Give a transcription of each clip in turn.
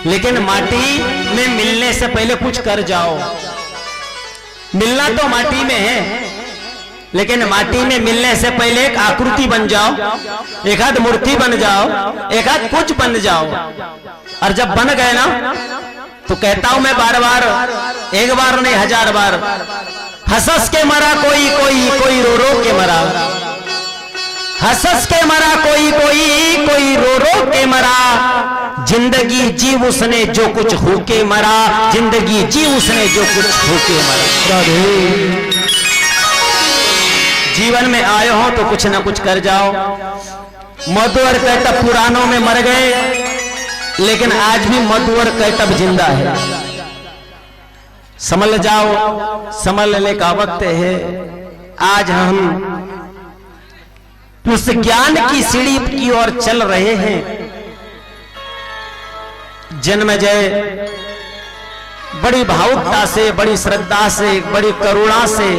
लेकिन माटी में मिलने से पहले कुछ कर जाओ। मिलना तो माटी में है, लेकिन माटी में मिलने से पहले एक आकृति बन जाओ, एक आध मूर्ति बन जाओ, एक आध कुछ बन जाओ। और जब बन गए ना तो कहता हूं मैं बार बार, एक बार नहीं 1000 बार, हंस के मरा कोई कोई, कोई रो रो के मरा। हंस के मरा कोई कोई, कोई रो रो के मरा। जिंदगी जी उसने जो कुछ होके मरा, जिंदगी जी उसने जो कुछ होके मरा। जीवन में आए हो तो कुछ ना कुछ कर जाओ। मधुवर कैटब पुरानों में मर गए, लेकिन आज भी मधुवर कैटब जिंदा है। संभल जाओ, संभलने का वक्त है। आज हम उस ज्ञान की सीढ़ी की ओर चल रहे हैं। जन्मजय बड़ी भावुकता से, बड़ी श्रद्धा से, बड़ी करुणा से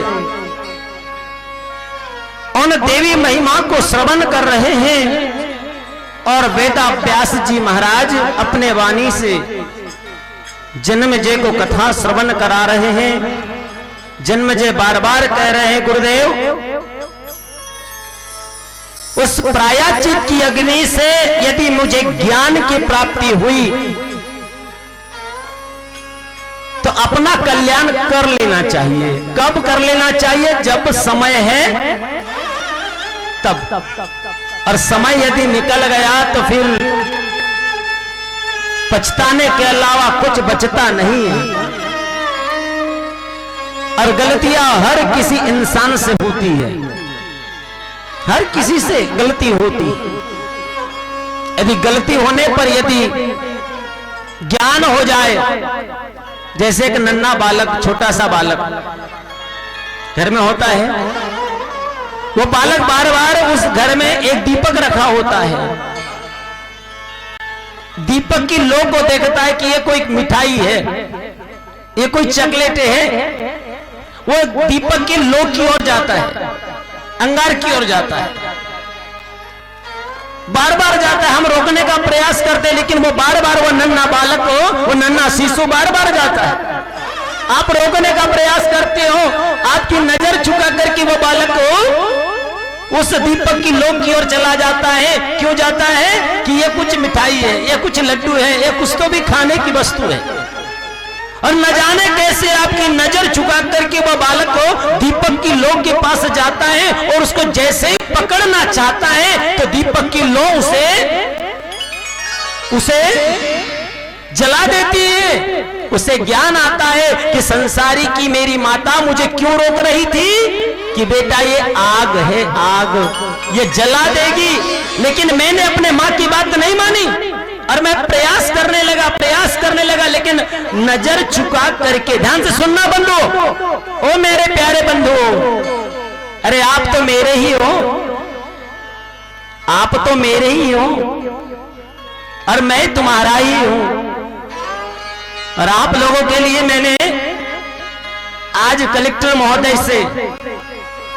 उन देवी महिमा को श्रवण कर रहे हैं। और वेदाव्यास जी महाराज अपने वाणी से जन्मजय को कथा श्रवण करा रहे हैं। जन्मजय बार बार कह रहे हैं, गुरुदेव उस प्रायश्चित की अग्नि से यदि मुझे ज्ञान की प्राप्ति हुई तो अपना कल्याण कर लेना चाहिए। कब कर लेना चाहिए? जब समय है तब। और समय यदि निकल गया तो फिर पछताने के अलावा कुछ बचता नहीं है। और गलतियां हर किसी इंसान से होती है, हर किसी से गलती होती। यदि गलती होने पर यदि ज्ञान हो जाए, जैसे एक नन्हा बालक, छोटा सा बालक घर में होता है, वो बालक बार बार उस घर में एक दीपक रखा होता है। दीपक की लो को देखता है कि ये कोई मिठाई है, ये कोई चॉकलेट है। वो दीपक की लो की ओर जाता है, अंगार की ओर जाता है, बार बार जाता है। हम रोकने का प्रयास करते हैं, लेकिन वो बार बार, वो नन्हा बालक को, वो नन्हा शिशु बार बार जाता है। आप रोकने का प्रयास करते हो, आपकी नजर झुका करके वो बालक को उस दीपक की लो की ओर चला जाता है। क्यों जाता है? कि ये कुछ मिठाई है, ये कुछ लड्डू है, ये कुछ तो भी खाने की वस्तु है। और न जाने कैसे आपकी नजर झुका करके वो बालक को दीपक की लो के पास जाता है, और उसको जैसे ही पकड़ना चाहता है तो दीपक की लो उसे जला देती है। उसे ज्ञान आता है कि संसारी की मेरी माता मुझे क्यों रोक रही थी, कि बेटा ये आग है, आग ये जला देगी। लेकिन मैंने अपने माँ की बात नहीं मानी और मैं प्रयास करने लगा, लेकिन नजर झुका करके, ध्यान से सुनना बंधु, ओ मेरे प्यारे बंधु, अरे आप तो मेरे ही हो, आप तो मेरे ही हो, और मैं तुम्हारा ही हूं। और आप लोगों के लिए मैंने आज कलेक्टर महोदय से,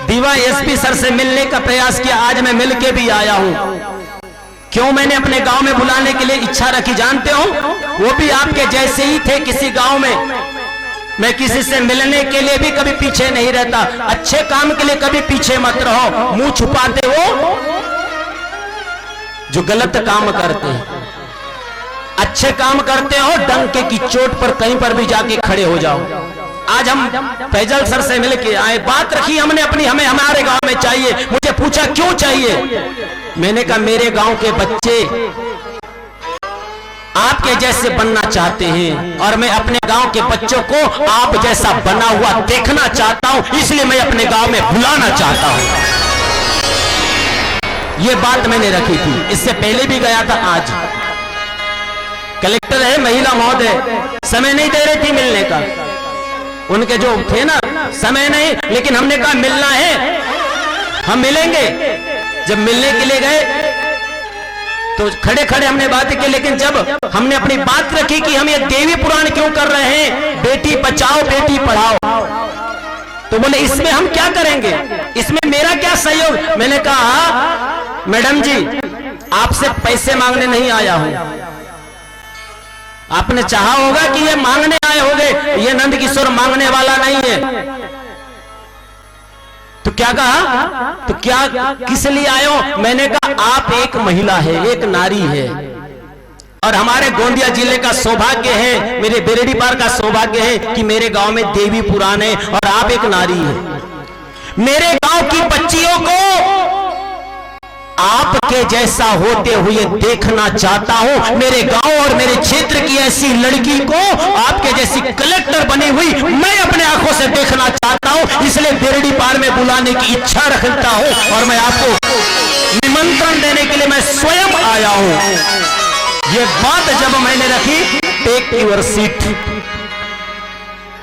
दीवा एसपी सर से मिलने का प्रयास किया। आज मैं मिल के भी आया हूं। क्यों मैंने अपने गांव में बुलाने के लिए इच्छा रखी जानते हो? वो भी आपके जैसे ही थे किसी गांव में। मैं किसी से मिलने के लिए भी कभी पीछे नहीं रहता। अच्छे काम के लिए कभी पीछे मत रहो। मुंह छुपाते हो जो गलत काम करते हैं, अच्छे काम करते हो डंके की चोट पर कहीं पर भी जाके खड़े हो जाओ। आज हम फैजल सर से मिलके आए, बात रखी हमने अपनी, हमें हमारे गांव में चाहिए। मुझे पूछा क्यों चाहिए? मैंने कहा मेरे गांव के बच्चे आपके जैसे बनना चाहते हैं, और मैं अपने गांव के बच्चों को आप जैसा बना हुआ देखना चाहता हूं, इसलिए मैं अपने गांव में बुलाना चाहता हूं। ये बात मैंने रखी थी, इससे पहले भी गया था। आज कलेक्टर है महिला महोदय, समय नहीं दे रही थी मिलने का, उनके जो थे ना समय नहीं, लेकिन हमने कहा मिलना है, हम मिलेंगे। जब मिलने के लिए गए तो खड़े खड़े हमने बात की, लेकिन जब हमने अपनी बात रखी कि हम ये देवी पुराण क्यों कर रहे हैं, बेटी बचाओ बेटी पढ़ाओ, तो बोले इसमें हम क्या करेंगे, इसमें मेरा क्या सहयोग। मैंने कहा मैडम जी आपसे पैसे मांगने नहीं आया हूं, आपने चाहा होगा कि ये मांगने आए होंगे, ये नंद किशोर मांगने वाला नहीं है। तो क्या कहा, तो क्या किस लिए आए हो? मैंने कहा आप एक महिला है, एक नारी है, और हमारे गोंदिया जिले का सौभाग्य है, मेरे बेरडी पार का सौभाग्य है कि मेरे गांव में देवी पुराण है और आप एक नारी है। मेरे गांव की बच्चियों को आपके जैसा होते हुए देखना चाहता हूं। मेरे गांव और मेरे क्षेत्र की ऐसी लड़की को आपके जैसी कलेक्टर बनी हुई मैं अपने आंखों से देखना चाहता हूं। इसलिए बेरडी पार में बुलाने की इच्छा रखता हूं और मैं आपको निमंत्रण देने के लिए मैं स्वयं आया हूं। ये बात जब मैंने रखी, टेक यूर सीट,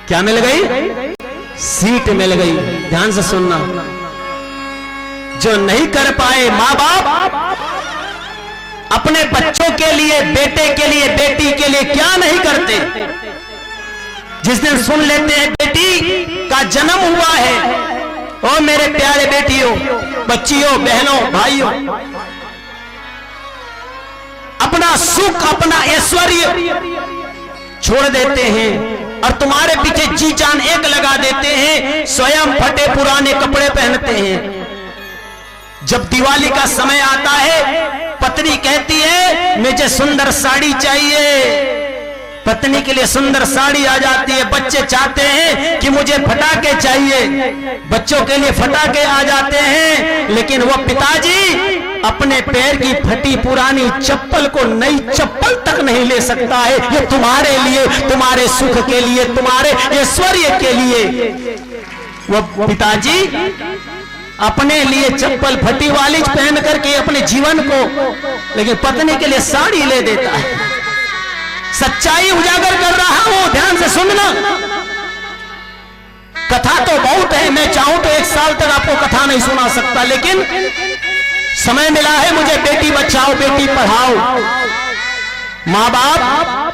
क्या मिल गई? सीट मिल गई। ध्यान से सुनना, जो नहीं कर पाए मां बाप अपने बच्चों के लिए, बेटे के लिए, बेटी के लिए क्या नहीं करते। जिस दिन सुन लेते हैं बेटी का जन्म हुआ है, ओ मेरे प्यारे बेटियों, बच्चियों, बहनों, भाइयों, अपना सुख, अपना ऐश्वर्य छोड़ देते हैं और तुम्हारे पीछे जी जान एक लगा देते हैं। स्वयं फटे पुराने कपड़े पहनते हैं। जब दिवाली का समय आता है, पत्नी कहती है मुझे सुंदर साड़ी चाहिए, पत्नी के लिए सुंदर साड़ी आ जाती है। बच्चे चाहते हैं कि मुझे फटाके चाहिए, बच्चों के लिए फटाके आ जाते हैं। लेकिन वो पिताजी अपने पैर की फटी पुरानी चप्पल को नई चप्पल तक नहीं ले सकता है। ये तुम्हारे लिए, तुम्हारे सुख के लिए, तुम्हारे ऐश्वर्य के लिए वो पिताजी अपने लिए चप्पल फटी वाली पहन करके अपने जीवन को, लेकिन पत्नी के लिए साड़ी ले देता है। सच्चाई उजागर कर रहा हूं, ध्यान से सुनना। कथा तो बहुत है, मैं चाहूं तो 1 साल तक आपको कथा नहीं सुना सकता, लेकिन समय मिला है मुझे। बेटी बचाओ, बेटी पढ़ाओ। मां बाप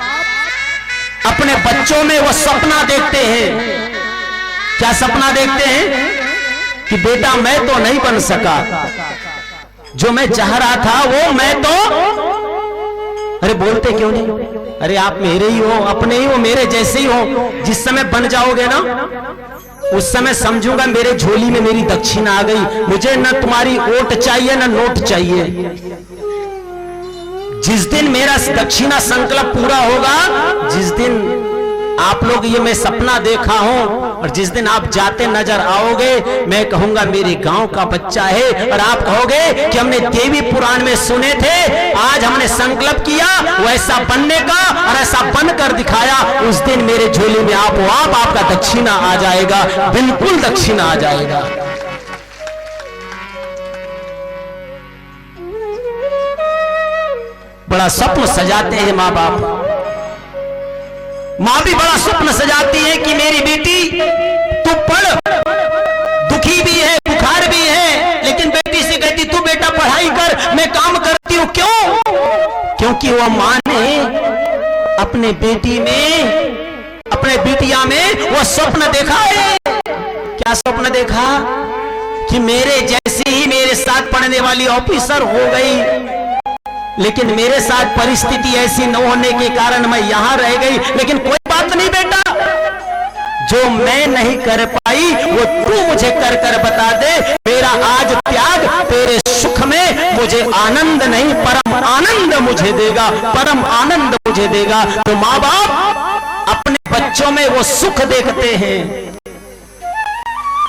अपने बच्चों में वो सपना देखते हैं। क्या सपना देखते हैं? कि बेटा मैं तो नहीं बन सका, जो मैं चाह रहा था वो मैं तो, अरे बोलते क्यों नहीं? अरे आप मेरे ही हो, अपने ही हो, मेरे जैसे ही हो। जिस समय बन जाओगे ना, उस समय समझूंगा मेरे झोली में मेरी दक्षिणा आ गई। मुझे न तुम्हारी ओट चाहिए न नोट चाहिए। जिस दिन मेरा दक्षिणा संकल्प पूरा होगा, जिस दिन आप लोग ये मैं सपना देखा हूं और जिस दिन आप जाते नजर आओगे, मैं कहूंगा मेरे गांव का बच्चा है, और आप कहोगे कि हमने देवी पुराण में सुने थे, आज हमने संकल्प किया वैसा बनने का और ऐसा बनकर दिखाया। उस दिन मेरे झोली में आपका दक्षिणा आ जाएगा, बिल्कुल दक्षिणा आ जाएगा। बड़ा स्वप्न सजाते हैं माँ बाप। मां भी बड़ा स्वप्न सजाती है कि मेरी बेटी तू पढ़, दुखी भी है, बुखार भी है, लेकिन बेटी से कहती तू बेटा पढ़ाई कर, मैं काम करती हूं। क्यों? क्योंकि वह मां ने अपने बेटी में, अपने बिटिया में वो स्वप्न देखा है। क्या स्वप्न देखा? कि मेरे जैसी ही मेरे साथ पढ़ने वाली ऑफिसर हो गई, लेकिन मेरे साथ परिस्थिति ऐसी न होने के कारण मैं यहां रह गई। लेकिन कोई बात नहीं बेटा, जो मैं नहीं कर पाई वो तू मुझे कर कर बता दे। मेरा आज त्याग तेरे सुख में मुझे आनंद नहीं, परम आनंद मुझे देगा, परम आनंद मुझे देगा। तो माँ बाप अपने बच्चों में वो सुख देखते हैं,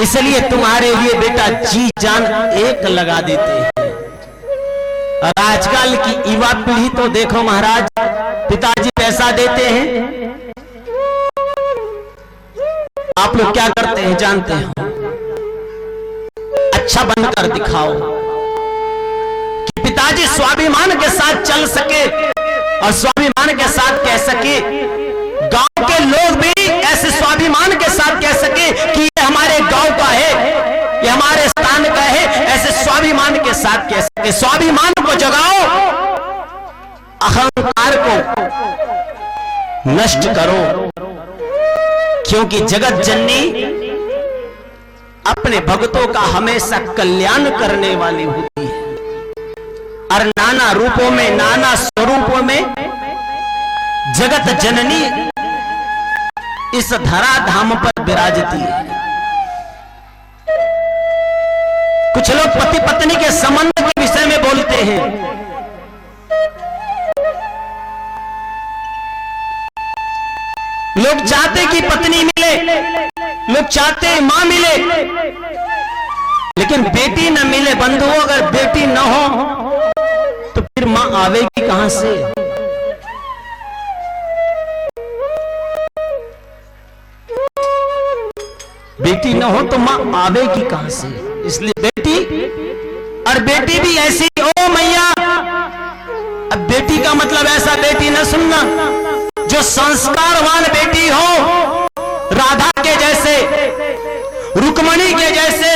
इसलिए तुम्हारे लिए बेटा जी जान एक लगा देते हैं। और आजकल की युवा पीढ़ी तो देखो महाराज, पिताजी पैसा देते हैं, आप लोग क्या करते हैं जानते हो? अच्छा बनकर दिखाओ कि पिताजी स्वाभिमान के साथ चल सके और स्वाभिमान के साथ कह सके, गांव के लोग भी ऐसे स्वाभिमान के साथ कह सके कि ये हमारे गांव का है, ये हमारे स्थान का है। ऐसे स्वाभिमान के साथ कह सके। स्वाभिमान को जगाओ, अहंकार को नष्ट करो, क्योंकि जगत जननी अपने भक्तों का हमेशा कल्याण करने वाली होती है। और नाना रूपों में, नाना स्वरूपों में जगत जननी इस धरा धाम पर विराजती है। कुछ लोग पति पत्नी के संबंध के विषय में बोलते हैं। लोग चाहते कि पत्नी मिले, लोग चाहते हैं मां मिले, लेकिन बेटी न मिले। बंधुओं, अगर बेटी न हो तो फिर मां आवेगी कहां से? बेटी न हो तो मां आवेगी कहां से? इसलिए बेटी, और बेटी भी ऐसी, ओ मैया। अब बेटी का मतलब ऐसा बेटी न सुनना जो संस्कारवान बेटी हो, राधा के जैसे, रुक्मणी के जैसे,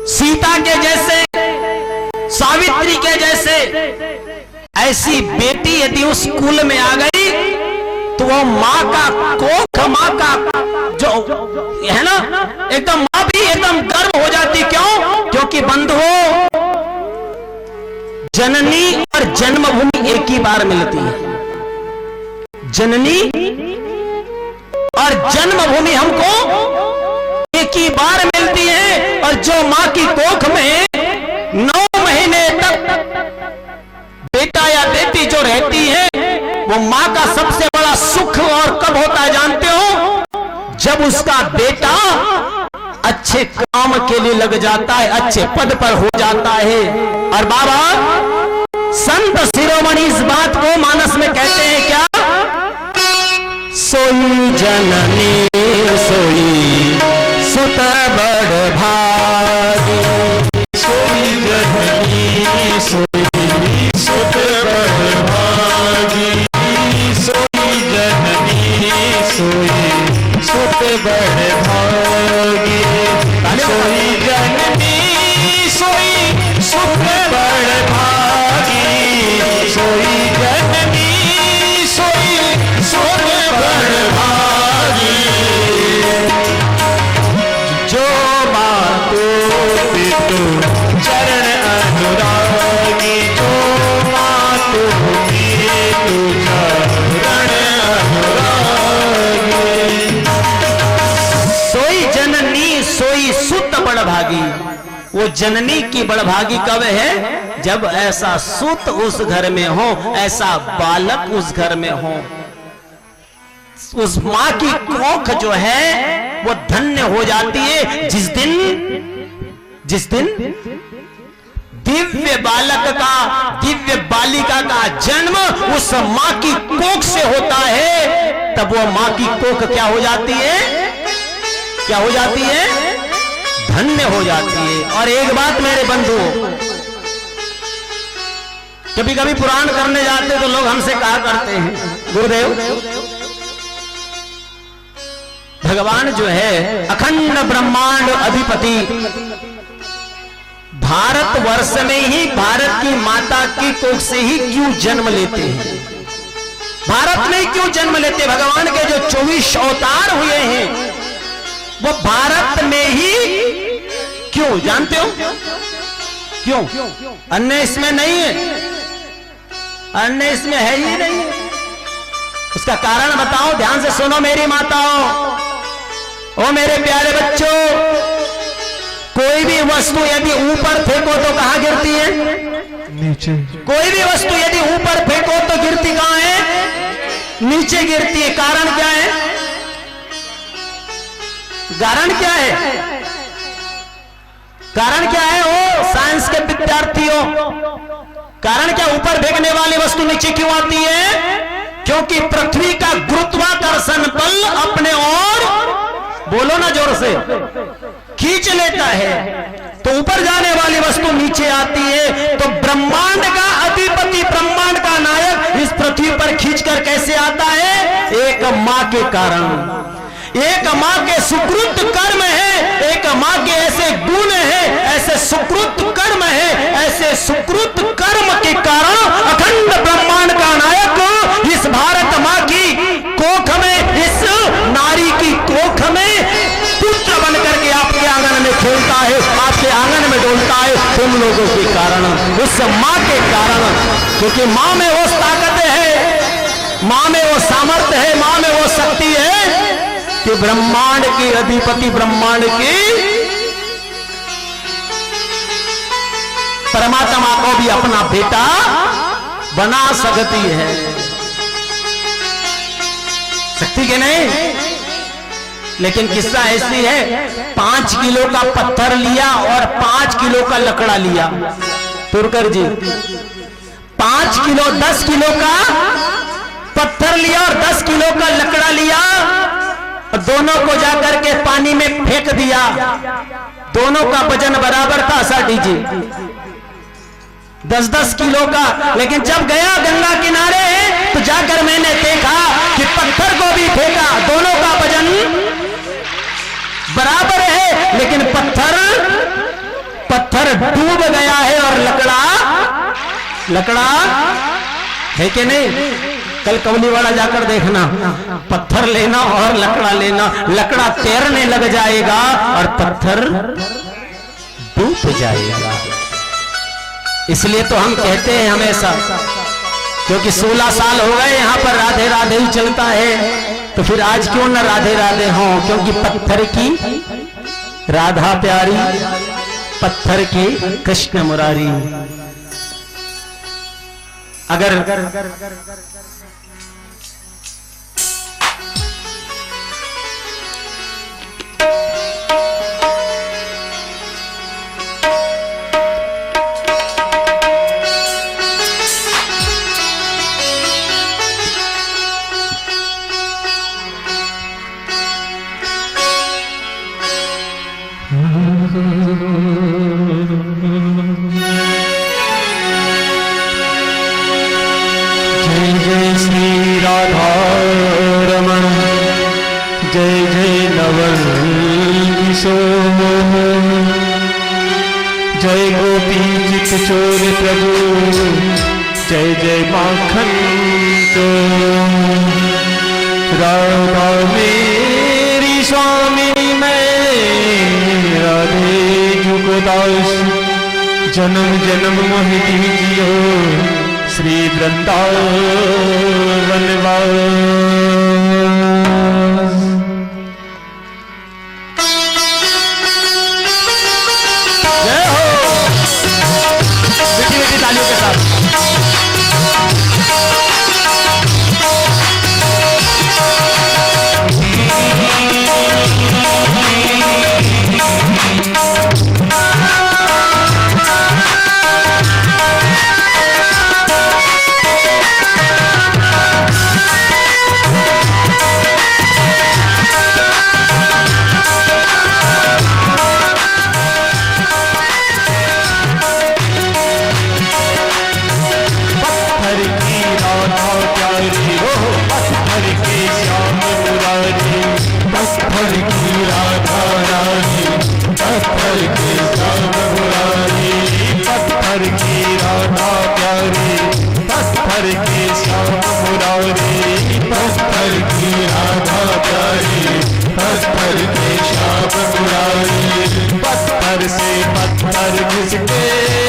सीता के जैसे, सावित्री के जैसे। ऐसी बेटी यदि उस कुल में आ गई तो वो मां का कोख, मां का जो है ना, एकदम मां भी एकदम गर्व हो जाती। क्यों? क्योंकि बंधुओं, जननी और जन्मभूमि एक ही बार मिलती है। जननी और जन्मभूमि हमको एक ही बार मिलती है। और जो मां की कोख में 9 महीने तक बेटा या बेटी जो रहती है, वो मां का सबसे बड़ा सुख और कब होता है जानते हो? जब उसका बेटा अच्छे काम के लिए लग जाता है, अच्छे पद पर हो जाता है। और बाबा संत शिरोमणि इस बात को मानस में कहते हैं क्या? सोई जननी सोई सुत बड़ भागी, सोई जननी सोई सुत बड़ भागी, सोई जननी सोई सुत बड़ भागी, सोई जननी सोई सुत बड़ भागी, सोई जननी सोई सुत बड़ भागी। जो मातो पितु चरण अनुरागी, जो मातो पितु चरण अनुरागी, सोई जननी सोई सुत बड़ भागी। वो जननी की बड़भागी कब है? जब ऐसा सुत उस घर में हो, ऐसा बालक उस घर में हो। उस मां की कोख जो है वो धन्य हो जाती है जिस दिन दिव्य बालक का, दिव्य बालिका का जन्म उस मां की कोख से होता है। तब वो मां की कोख क्या हो जाती है? क्या हो जाती है? धन्य हो जाती है। और एक बात मेरे बंधुओं, कभी कभी पुराण करने जाते तो लोग हमसे कहा करते हैं, गुरुदेव भगवान जो है अखंड ब्रह्मांड अधिपति, भारतवर्ष में ही भारत की माता की कोख से ही क्यों जन्म लेते हैं? भारत में क्यों जन्म लेते? भगवान के जो 24 अवतार हुए हैं वो भारत में ही क्यों? जानते हो क्यों? अन्य इसमें नहीं है, अन्य इसमें है ही नहीं। उसका कारण बताओ, ध्यान से सुनो मेरी माताओं, ओ मेरे प्यारे बच्चों। कोई भी वस्तु यदि ऊपर फेंको तो कहां गिरती है? नीचे। कोई भी वस्तु यदि ऊपर फेंको तो गिरती कहां है? नीचे गिरती है। कारण क्या है? कारण क्या है? कारण क्या है? ओ साइंस के विद्यार्थियों, कारण क्या? ऊपर फेंकने वाली वस्तु नीचे क्यों आती है? क्योंकि पृथ्वी का गुरुत्वाकर्षण बल अपने ओर, बोलो ना जोर से, खींच लेता है। तो ऊपर जाने वाली वस्तु नीचे आती है। तो ब्रह्मांड का अधिपति, ब्रह्मांड का नायक इस पृथ्वी पर खींचकर कैसे आता है? एक मां के कारण। एक मां के सुकृत कर्म है, एक मां के ऐसे गुण है, ऐसे सुकृत कर्म है, ऐसे सुकृत कर्म के कारण अखंड ब्रह्मांड का नायक इस भारत मां की कोख में, इस नारी की कोख में पुत्र बनकर के आपके आंगन में खेलता है, आपके आंगन में डोलता है। तुम लोगों के कारण, उस मां के कारण, क्योंकि मां में वो ताकत है, मां में वो सामर्थ्य है, मां में वो शक्ति है कि ब्रह्मांड की अधिपति, ब्रह्मांड की परमात्मा को भी अपना बेटा बना सकती है। शक्ति के नहीं, लेकिन किस्सा ऐसी है, 5 किलो का पत्थर लिया और 5 किलो का लकड़ा लिया। तुरकर जी 5 किलो 10 किलो का पत्थर लिया और 10 किलो का लकड़ा लिया और दोनों को जाकर के पानी में फेंक दिया। दोनों का वजन बराबर था साठी जी, 10-10 किलो का। लेकिन जब गया गंगा किनारे तो जाकर मैंने देखा कि पत्थर को भी फेंका, दोनों का वजन बराबर है, लेकिन पत्थर डूब गया है और लकड़ा है कि नहीं। कल कवलीवाड़ा जाकर देखना, पत्थर लेना और लकड़ा लेना, लकड़ा तैरने लग जाएगा और पत्थर डूब जाएगा। इसलिए तो हम कहते हैं हमेशा, क्योंकि 16 साल हो गए यहाँ पर राधे राधे ही चलता है, तो फिर आज क्यों न राधे राधे हो, क्योंकि पत्थर की राधा प्यारी, पत्थर के कृष्ण मुरारी। अगर जय गोपी चित चोर प्रभु, जय जय माखन चोर। राधा मेरी स्वामी मैं, राधे जुगदास, जन्म जन्म मोहि दीजियो श्री वृंदावन वास। तालियों के साथ पत्थर घिसके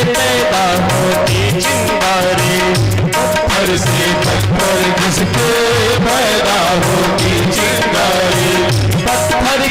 पैदा होती चिंगारी, पत्थर से पत्थर घिसके पैदा होती चिंगारी। पत्थर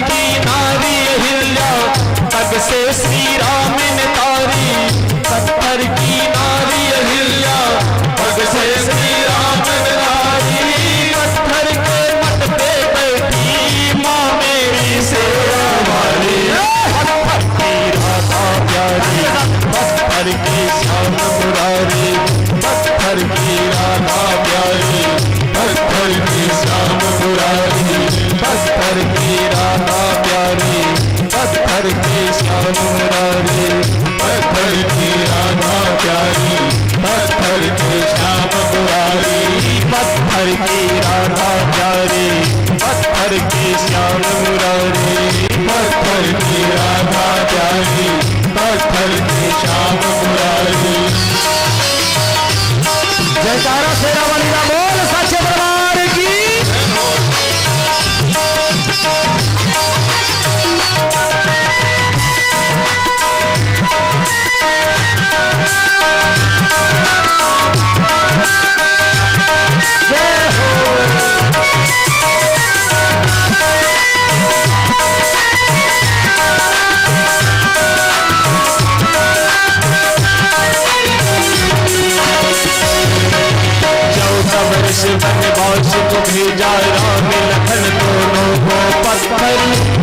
10 वनवास को भेजा राम लखन दोनों को पत्थर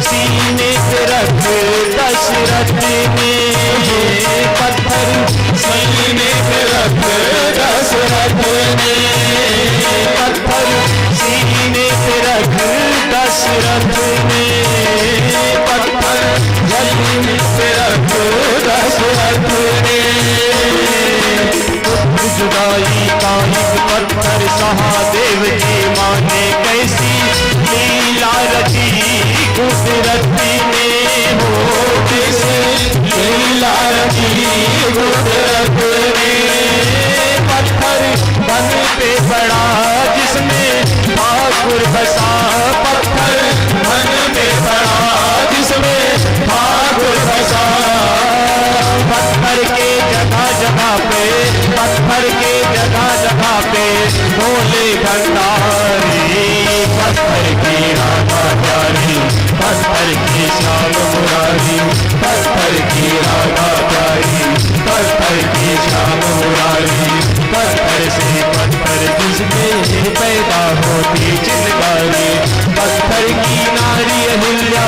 सीने पे रख दशरथ ने पत्थर सीने पे रख दशरथ ने पत्थर सीने पे रख दशरथ ने पत्थर सीने पे रख दशरथ ने जुदाई का एक पत्थर सहादेव जी माने कैसी लीला रची कुदरत ने हो कैसे लीला रची कुदरत ने पत्थर बन पे पड़ा जिसमें ठाकुर बसा पत्थर बन पे पड़ा जिसमें ठाकुर बसा पत्थर के जगह जगह पे पत्थर के जगह जगह पे बोले भंडारी पत्थर की राधा प्यारी पत्थर की श्याम मुरारी पत्थर की राधा प्यारी पत्थर की श्याम मुरारी पत्थर से पत्थर जिसमें पैदा होती चिंगारी पत्थर की नारी अहिल्या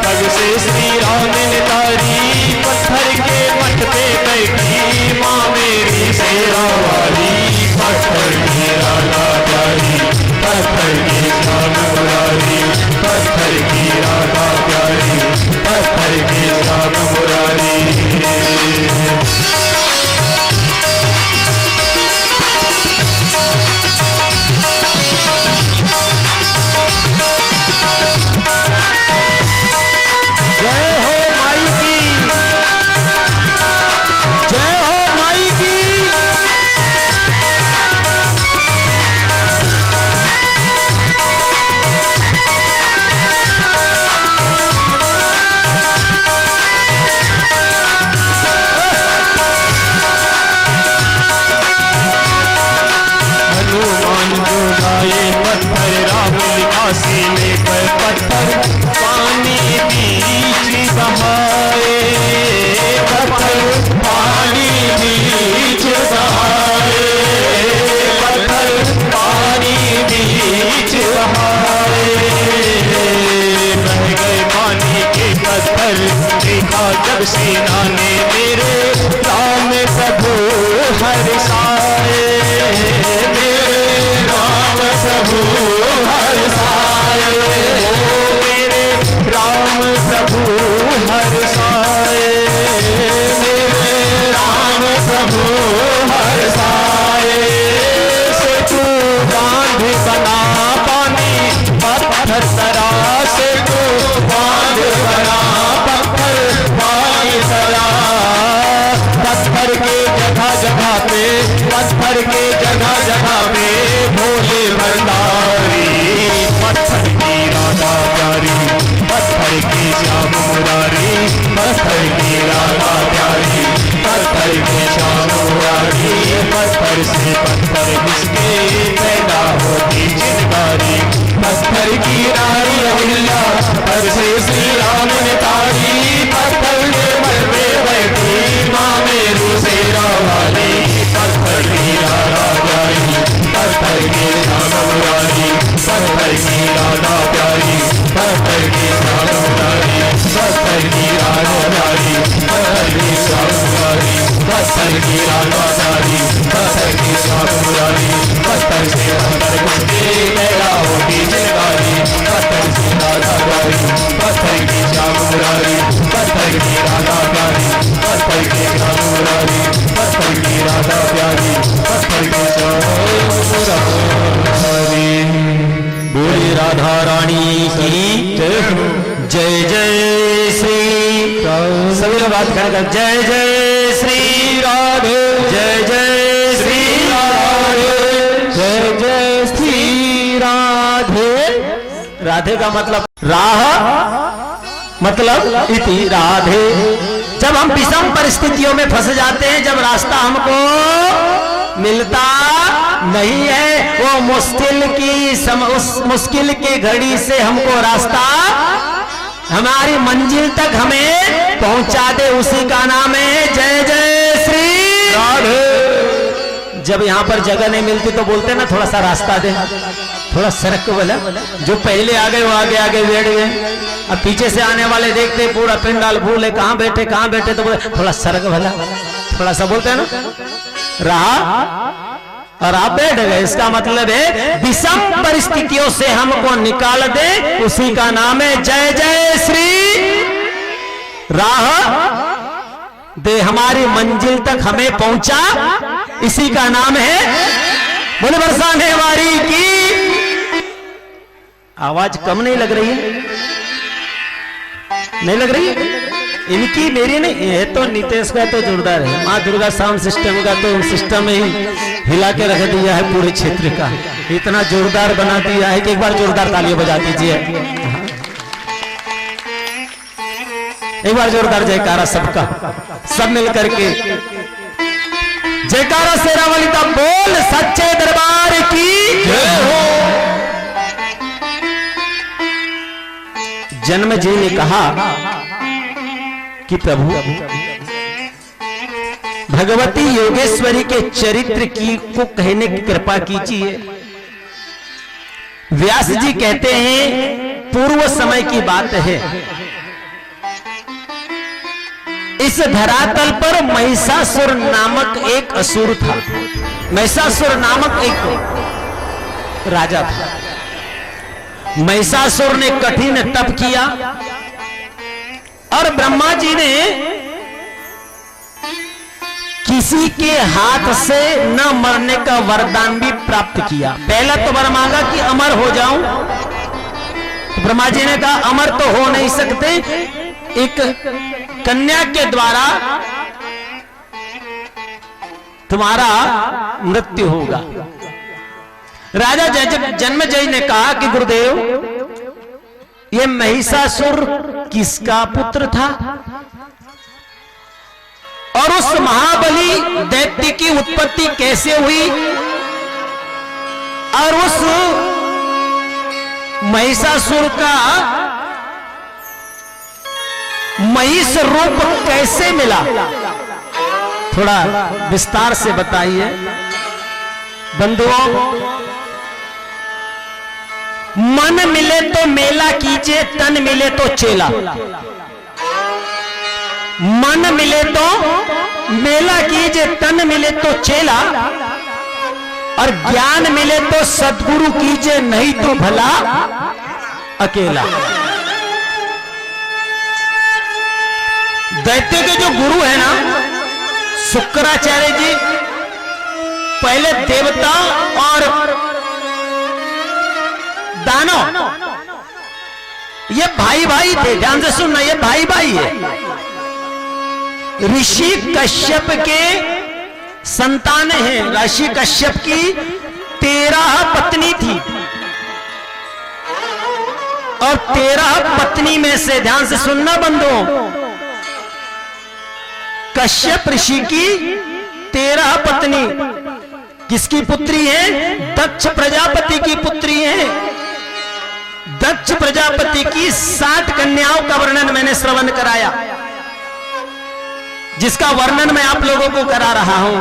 तब से श्री राम ने तारी पत्थर के मठ पे बैठी माँ मेरी शेरा वाली पत्थर की राधा प्यारी पत्थर की श्याम मुरारी पत्थर की राधा प्यारी पत्थर की श्याम मुरारी सीने पर पत्थर पानी बीच बहाए पत्थर पानी बीच बहाए पत्थर पानी बीच बहाए बह गए पानी के पत्थर देखा जब सेना ने मेरे राम प्रभु हर साए मेरे राम प्रभु हर साए मेरे राम प्रभु हर साए मेरे राम प्रभु हर साए से तू बांध बना पानी पत्थर तरा से तू बांध बना पत्थर पानी तरा पत्थर के जगह जगह पे पत्थर के जगह जगह पे भोले भंडारी पत्थर की राधा प्यारी पत्थर की श्याम मुरारी पत्थर की राधा प्यारी पत्थर की श्याम मुरारी पत्थर से पत्थर जिसके पैदा होती चिंगारी पत्थर की नारी अहिल्या पर से श्री राम ने तारी पत्थर के मठ में बैठी माँ मेरी शेरा वाली पत्थर की राधा प्यारी पत्थर की श्याम मुरारी पत्थर की राधा प्यारी पत्थर की श्याम मुरारी पत्थर की राधा प्यारी पत्थर की श्याम मुरारी पत्थर की राधा प्यारी पत्थर की श्याम मुरारी पत्थर से पत्थर कुछ पैदा होती चिंगारी पत्थर की राधा प्यारी पत्थर की श्याम मुरारी पत्थर की राधा प्यारी पत्थर की श्याम मुरारी पत्थर की राधा प्यारी पत्थर की श्याम मुरारी। बोली राधा रानी की जय हो। जय जय श्री सभी लोग बात कर जय जय श्री राधे जय जय श्री राधे जय जय श्री राधे। राधे का मतलब राह मतलब इति राधे। जब हम विषम परिस्थितियों में फंस जाते हैं, जब रास्ता हमको मिलता नहीं है, वो उस मुश्किल की घड़ी से हमको रास्ता हमारी मंजिल तक हमें पहुंचा दे, उसी का नाम है जय जय श्री राधे जब यहाँ पर जगह नहीं मिलती तो बोलते ना थोड़ा सा रास्ता दे, थोड़ा सड़क बोला। जो पहले आ गए वो आगे आगे बैठ गए। अब पीछे से आने वाले देखते पूरा पिंडाल फूल है, कहाँ बैठे तो बोले थोड़ा सड़क भला, थोड़ा सा बोलते हैं ना, रहा और आप बैठ गए। इसका मतलब है विषम परिस्थितियों से हमको निकाल दे, उसी का नाम है जय जय श्री राह दे, हमारी मंजिल तक हमें पहुंचा, इसी का नाम है बोले बरसाने वारी की। आवाज कम नहीं लग रही है? नहीं लग रही है? इनकी मेरी नहीं है, तो नीतीश का तो जोरदार है। माँ दुर्गा साउंड सिस्टम का तो सिस्टम ही हिला के रख दिया है पूरे क्षेत्र का, इतना जोरदार बना दिया है कि एक बार जोरदार तालियां बजा दीजिए। एक बार जोरदार जयकारा सबका, सब मिल करके जयकारा शेरावाली का बोल सच्चे दरबार की जय हो। जन्म जी ने कहा कि प्रभु भगवती योगेश्वरी के चरित्र की को कहने की कृपा कीजिए। व्यास जी कहते हैं पूर्व समय की बात है, इस धरातल पर महिषासुर नामक एक असुर था। महिषासुर नामक एक राजा था। महिषासुर ने कठिन तप किया और ब्रह्मा जी ने किसी के हाथ से न मरने का वरदान भी प्राप्त किया। पहला तो वर मांगा कि अमर हो जाऊं, तो ब्रह्मा जी ने कहा अमर तो हो नहीं सकते, एक कन्या के द्वारा तुम्हारा मृत्यु होगा। राजा जन्मेजय ने कहा कि गुरुदेव, ये महिषासुर किसका पुत्र था और उस महाबली दैत्य की उत्पत्ति कैसे हुई और उस महिषासुर का महिष रूप कैसे मिला, थोड़ा विस्तार से बताइए। बंधुओं, मन मिले तो मेला कीजिए, तन मिले तो चेला। मन मिले तो मेला कीजिए, तन मिले तो चेला, और ज्ञान मिले तो सद्गुरु कीजिए, नहीं तो भला अकेला। दैत्य के जो गुरु है ना शुक्राचार्य जी, पहले देवता और दानव ये भाई भाई थे। ध्यान से सुनना, ये भाई भाई है। ऋषि कश्यप के संतान हैं। ऋषि कश्यप की 13 पत्नी थी और 13 पत्नी में से, ध्यान से सुनना बंधुओं, कश्यप ऋषि की 13 पत्नी किसकी पुत्री है? दक्ष प्रजापति की पुत्री है। दक्ष प्रजापति की 60 कन्याओं का वर्णन मैंने श्रवण कराया, जिसका वर्णन मैं आप लोगों को करा रहा हूं।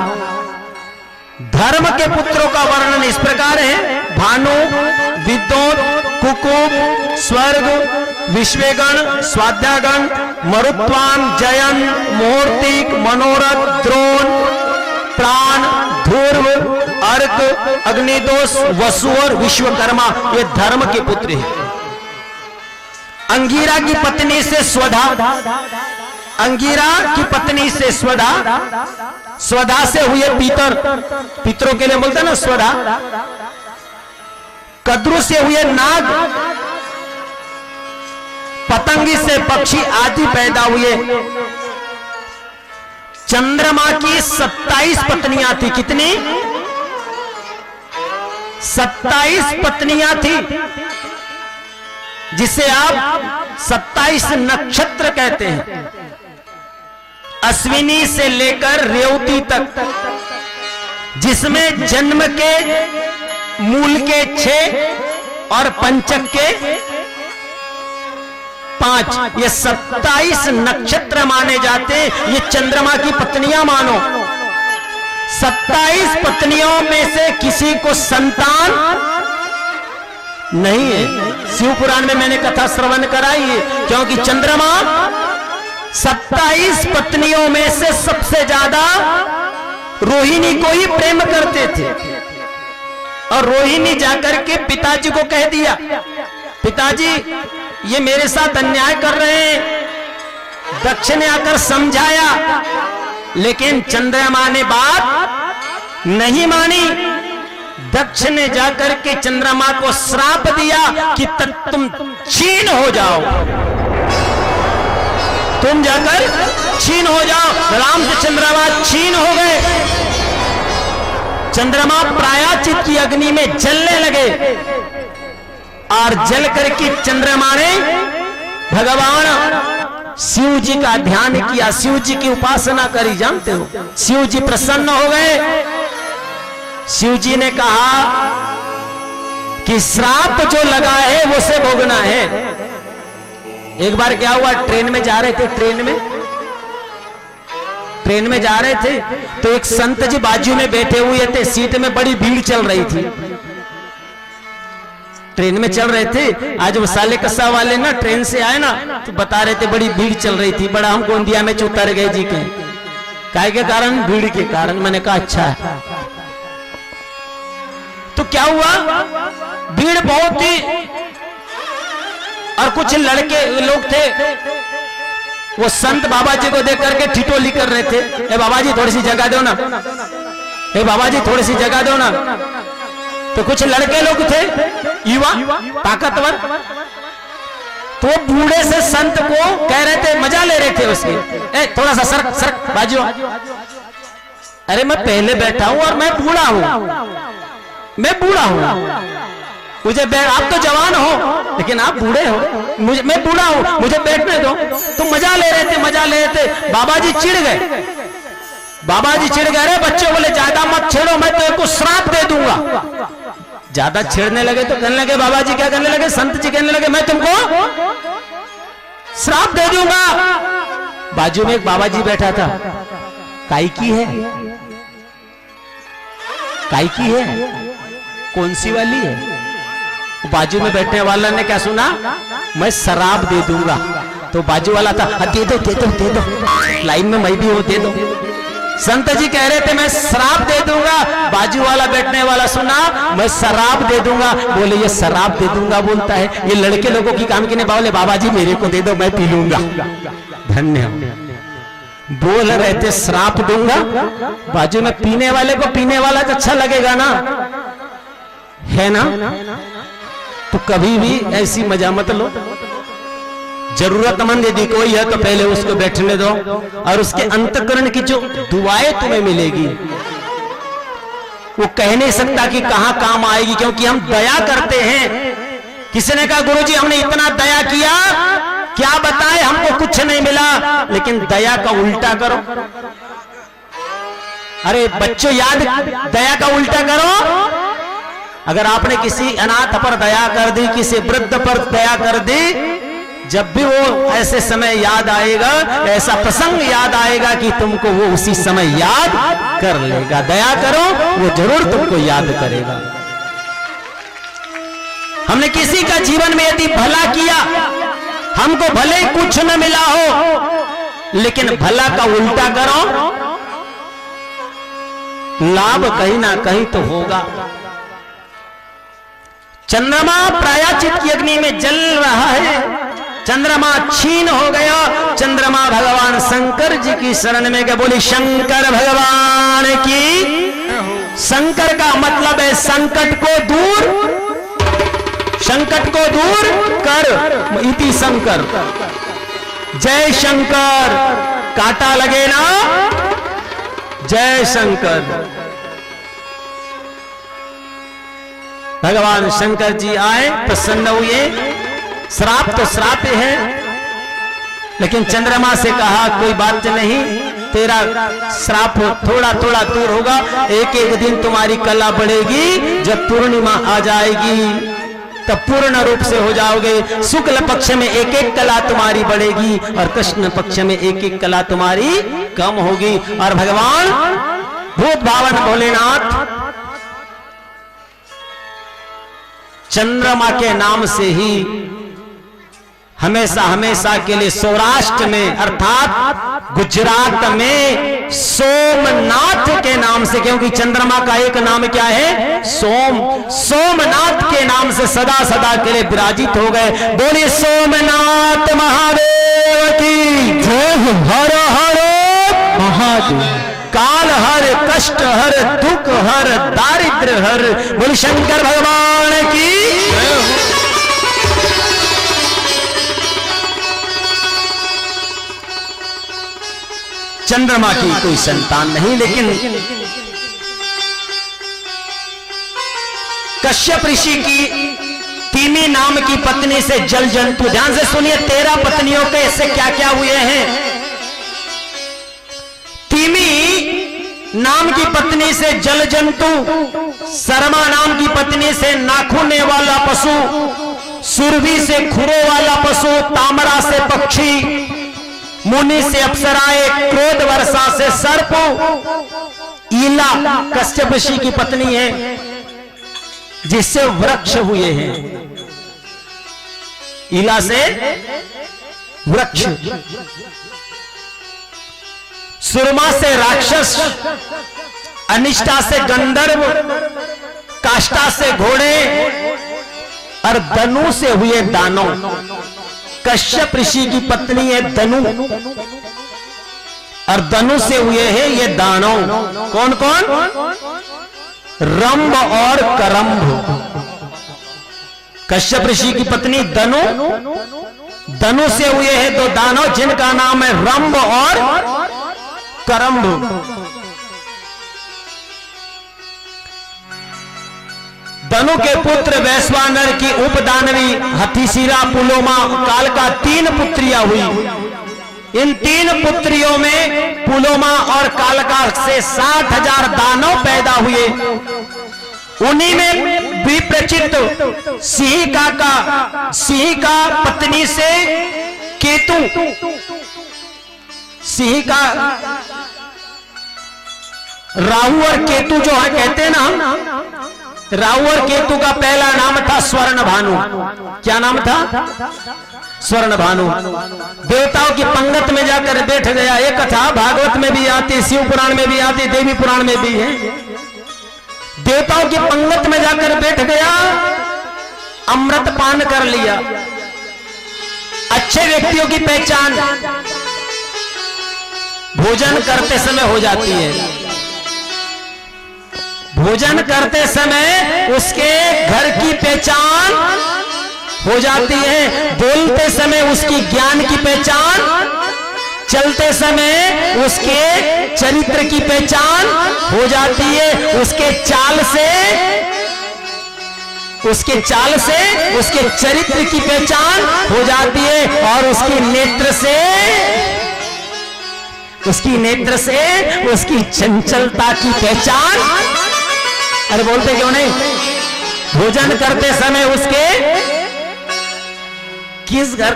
धर्म के पुत्रों का वर्णन इस प्रकार है: भानु, विद्योत, कुकुब, स्वर्ग, विश्वेगण, स्वाध्यागण, मरुत्वान, जयन, मुहूर्तिक, मनोरथ, द्रोण, प्राण, ध्रुव, अर्क, अग्निदोष, वसु और विश्वकर्मा, ये धर्म के पुत्र हैं। अंगीरा की पत्नी से स्वधा, अंगीरा की पत्नी से स्वधा, स्वधा से हुए पीतर, पितरों के लिए बोलते हैं ना स्वधा। कद्रु से हुए नाग, पतंगी से पक्षी आदि पैदा हुए। चंद्रमा की 27 पत्नियां थी। कितनी? 27 पत्नियां थी, जिसे आप 27 नक्षत्र कहते हैं। अश्विनी से लेकर रेवती तक, जिसमें जन्म के मूल के 6 और पंचक के 5, ये 27 नक्षत्र माने जाते। ये चंद्रमा की पत्नियां मानो। 27 पत्नियों में से किसी को संतान नहीं है। शिव पुराण में मैंने कथा श्रवण कराई है, क्योंकि चंद्रमा 27 पत्नियों में से सबसे ज्यादा रोहिणी को ही प्रेम करते थे। और रोहिणी जाकर के पिताजी को कह दिया, पिताजी ये मेरे साथ अन्याय कर रहे हैं। दक्ष ने आकर समझाया, लेकिन चंद्रमा ने बात नहीं मानी। दक्ष ने जाकर के चंद्रमा को श्राप दिया कि तुम क्षीण हो जाओ, तुम जाकर क्षीण हो जाओ। राम से चंद्रमा क्षीण हो गए। चंद्रमा प्रायश्चित की अग्नि में जलने लगे और जल करके चंद्रमा ने भगवान शिव जी का ध्यान किया, शिव जी की उपासना करी। जानते हो, शिव जी प्रसन्न हो गए। शिव जी ने कहा कि श्राप जो लगा है वो से भोगना है। एक बार क्या हुआ, ट्रेन में जा रहे थे, ट्रेन में जा रहे थे तो एक संत जी बाजू में बैठे हुए थे। सीट में बड़ी भीड़ चल रही थी। ट्रेन में चल रहे थे। आज वो साले कस्सा वाले ना ट्रेन से आए ना, तो बता रहे थे बड़ी भीड़ चल रही थी, बड़ा हम गोंदिया में उतर गए जी के। काय के कारण? भीड़ के कारण। मैंने कहा अच्छा है। तो क्या हुआ, भीड़ बहुत थी और कुछ लड़के लोग थे, वो संत बाबा जी को देख करके ठिठोली कर रहे थे। ए बाबा जी थोड़ी सी जगह दो ना, ए बाबा जी थोड़ी सी जगह दो ना। तो कुछ लड़के लोग थे, युवा ताकतवर, तो बूढ़े से संत को कह रहे थे, मजा ले रहे थे उसके। ए थोड़ा सा सरक सरक बाजू। अरे मैं पहले बैठा हूं और मैं बूढ़ा हूं, मैं बूढ़ा हूं। मुझे आप तो जवान हो लेकिन आप बूढ़े हो, मैं बूढ़ा हूं, मुझे बैठने दो। तो मजा ले रहे थे, मजा ले रहे थे। बाबा जी चिढ़ गए, बाबा जी चिढ़ गए। अरे बच्चों बोले ज्यादा मत छेड़ो, मैं तो एक श्राप दे दूंगा। ज्यादा छेड़ने लगे तो कहने लगे, बाबा जी क्या कहने लगे, संत जी कहने लगे, मैं तुमको श्राप दे दूंगा। बाजू में एक बाबा जी बैठा था। काई की है, काई की है, कौन सी वाली है? बाजू में बैठने वाला ने क्या सुना, मैं शराब दे दूंगा। तो बाजू वाला था, दे दो दे दो दे दो, लाइन में मैं भी हूं, दे दो। संत जी कह रहे थे मैं शराब दे दूंगा। बाजू वाला बैठने वाला सुना, मैं शराब दे दूंगा। बोले ये शराब दे दूंगा बोलता है, ये लड़के लोगों की काम की नहीं। बोले बाबा जी मेरे को दे दो, मैं पी लूंगा। धन्य बोल रहे थे श्राप दूंगा। बाजू में पीने वाले को पीने वाला तो अच्छा लगेगा ना, है ना? तो कभी भी ऐसी मजा मत लो। जरूरतमंद यदि कोई है तो पहले उसको बैठने दो, और उसके अंतःकरण की जो दुआएं तुम्हें मिलेगी वो कह नहीं सकता कि कहां काम आएगी, क्योंकि हम दया करते हैं। किसी ने कहा गुरुजी हमने इतना दया किया, क्या बताए हमको कुछ नहीं मिला। लेकिन दया का उल्टा करो। अरे बच्चों याद, दया का उल्टा करो। अगर आपने किसी अनाथ पर दया कर दी, किसी वृद्ध पर दया कर दी, जब भी वो ऐसे समय याद आएगा, ऐसा प्रसंग याद आएगा कि तुमको वो उसी समय याद कर लेगा। दया करो, वो जरूर तुमको याद करेगा। हमने किसी का जीवन में यदि भला किया, हमको भले ही कुछ न मिला हो, लेकिन भला का उल्टा करो, लाभ कहीं ना कहीं तो होगा। चंद्रमा प्रायश्चित की अग्नि में जल रहा है, चंद्रमा क्षीण हो गया। चंद्रमा भगवान शंकर जी की शरण में गए। बोली शंकर भगवान की। शंकर का मतलब है संकट को दूर, संकट को दूर कर, इति शंकर। जय शंकर, कांटा लगे ना, जय शंकर। भगवान शंकर जी आए, प्रसन्न हुए। श्राप तो श्राप है, लेकिन चंद्रमा से कहा कोई बात नहीं, तेरा श्राप थोड़ा थोड़ा दूर होगा। एक एक दिन तुम्हारी कला बढ़ेगी, जब पूर्णिमा आ जाएगी तब पूर्ण रूप से हो जाओगे। शुक्ल पक्ष में एक एक कला तुम्हारी बढ़ेगी और कृष्ण पक्ष में एक एक कला तुम्हारी कम होगी। और भगवान भूत भावन भोलेनाथ चंद्रमा के नाम से ही हमेशा हमेशा के लिए सौराष्ट्र में अर्थात गुजरात में सोमनाथ के नाम से, क्योंकि चंद्रमा का एक नाम क्या है? सोम। सोमनाथ के नाम से सदा सदा के लिए विराजित हो गए। बोलिए सोमनाथ महादेव की जय। हर हर महादेव। काल हर, कष्ट हर, दुख हर, दारिद्र हर। बोले शंकर भगवान की जय। चंद्रमा की कोई संतान नहीं, लेकिन कश्यप ऋषि की तीमी नाम की पत्नी से जल जंतु, ध्यान से सुनिए, 13 पत्नियों के ऐसे क्या क्या हुए हैं। तीमी नाम की पत्नी से जल जंतु, शर्मा नाम की पत्नी से नाखूने वाला पशु, सुरभि से खुरों वाला पशु, तामरा से पक्षी, मुनि से अप्सराएं, क्रोध वर्षा से सर्प, ईला कश्यप ऋषि की पत्नी है जिससे वृक्ष हुए हैं। ईला से वृक्ष, सुरमा से राक्षस, अनिष्टा से गंधर्व, काष्ठा से घोड़े और धनु से हुए दानव। कश्यप ऋषि की पत्नी है धनु और धनु से हुए हैं ये दानव। कौन कौन? रंभ और करंभ। कश्यप ऋषि की पत्नी धनु, धनु से हुए हैं दो दानव जिनका नाम है रंभ और करंभ। धनु के पुत्र वैश्वानर की उपदानवी हथिशिरा, पुलोमा, कालका 3 पुत्रियां हुई। इन 3 पुत्रियों में पुलोमा और कालका से 60,000 दानव पैदा हुए। उन्हीं में विप्रचित सिंहिका पत्नी से केतु, सिंहिका राहु और केतु जो है कहते हैं ना, राहु और केतु का पहला नाम था स्वर्ण भानु। क्या नाम था? स्वर्ण भानु। देवताओं की पंगत में जाकर बैठ गया। एक कथा भागवत में भी आती, शिव पुराण में भी आती, देवी पुराण में भी है। देवताओं की पंगत में जाकर बैठ गया, अमृत पान कर लिया। अच्छे व्यक्तियों की पहचान भोजन करते समय हो जाती है। भोजन करते समय उसके घर की पहचान हो जाती है, बोलते समय उसकी ज्ञान की पहचान, चलते समय उसके चरित्र की पहचान हो जाती है, उसके चाल से उसके चरित्र की पहचान हो जाती है, और उसके नेत्र से उसकी चंचलता की पहचान। अरे बोलते क्यों नहीं? भोजन करते समय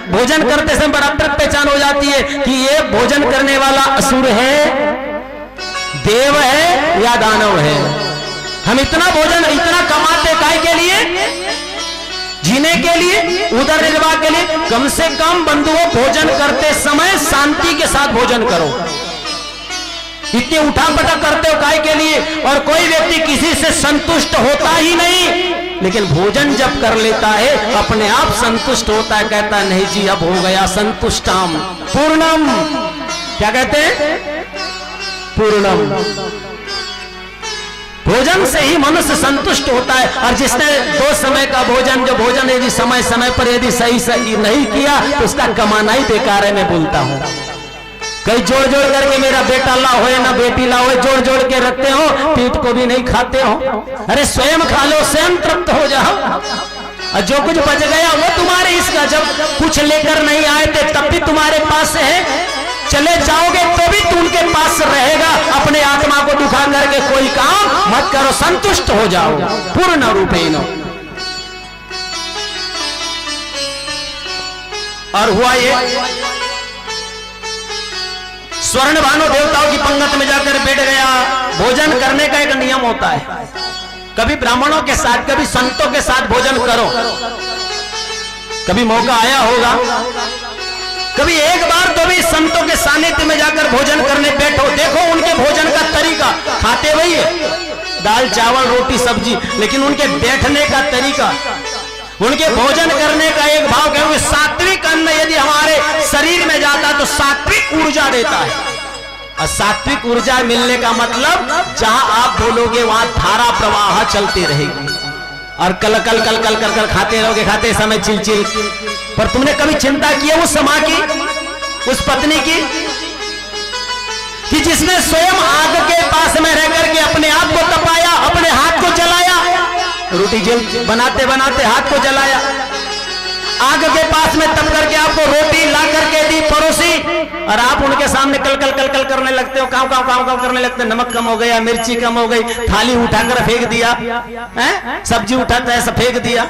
भोजन करते समय बराबर पहचान हो जाती है कि ये भोजन करने वाला असुर है, देव है या दानव है। हम इतना भोजन इतना कमाते काहे के लिए? जीने के लिए, उदर निर्वाह के लिए। कम से कम बंधुओं, भोजन करते समय शांति के साथ भोजन करो। इतने उठा-पटा करते हो काहे के लिए? और कोई व्यक्ति किसी से संतुष्ट होता ही नहीं, लेकिन भोजन जब कर लेता है अपने आप संतुष्ट होता है, कहता है नहीं जी अब हो गया संतुष्टाम पूर्णम। क्या कहते हैं? पूर्णम। भोजन से ही मनुष्य संतुष्ट होता है। और जिसने 2 समय का भोजन, जो भोजन यदि समय समय पर यदि सही नहीं किया तो उसका कमाना ही बेकार है। मैं बोलता हूं, कई जोड़ जोड़ करके मेरा बेटा ला हो ना बेटी ला हो, जोड़ जोड़ के रखते हो, पीठ को भी नहीं खाते हो। अरे स्वयं खा लो, स्वयं तृप्त हो जाओ, और जो कुछ बच गया वो तुम्हारे इसका। जब कुछ लेकर नहीं आए थे तब भी तुम्हारे पास है, चले जाओगे तो भी तू उनके पास रहेगा। अपने आत्मा को दुखा करके कोई काम मत करो, संतुष्ट हो जाओ पूर्ण रूपेण। और हुआ ये, स्वर्ण भानु देवताओं की पंगत में जाकर बैठ गया। भोजन करने का एक नियम होता है, कभी ब्राह्मणों के साथ कभी संतों के साथ भोजन करो। कभी मौका आया होगा, कभी एक बार तो भी संतों के सानिध्य में जाकर भोजन करने बैठो, देखो उनके भोजन का तरीका। खाते वही है, दाल चावल रोटी सब्जी, लेकिन उनके बैठने का तरीका, उनके भोजन करने का एक भाव, क्योंकि सात्विक अन्न यदि हमारे शरीर में जाता तो सात्विक ऊर्जा देता है। और सात्विक ऊर्जा मिलने का मतलब जहां आप बोलोगे वहां धारा प्रवाह चलती रहेगी। और कल कल कल कल कर खाते रहोगे, खाते समय चिलचिल। पर तुमने कभी चिंता की है उस मां की, उस पत्नी की, कि जिसने स्वयं आग के पास में रह करके अपने आप को तपाया, अपने हाथ को जलाया, रोटी जल बनाते बनाते हाथ को जलाया, आग के पास में तप करके आपको रोटी ला करके दी परोसी, और आप उनके सामने कल कल कल कल करने लगते हो, काव काव काव काव करने लगते हो। नमक कम हो गया, मिर्ची कम हो गई, थाली उठाकर फेंक दिया, हैं? सब्जी उठाता है सब फेंक दिया।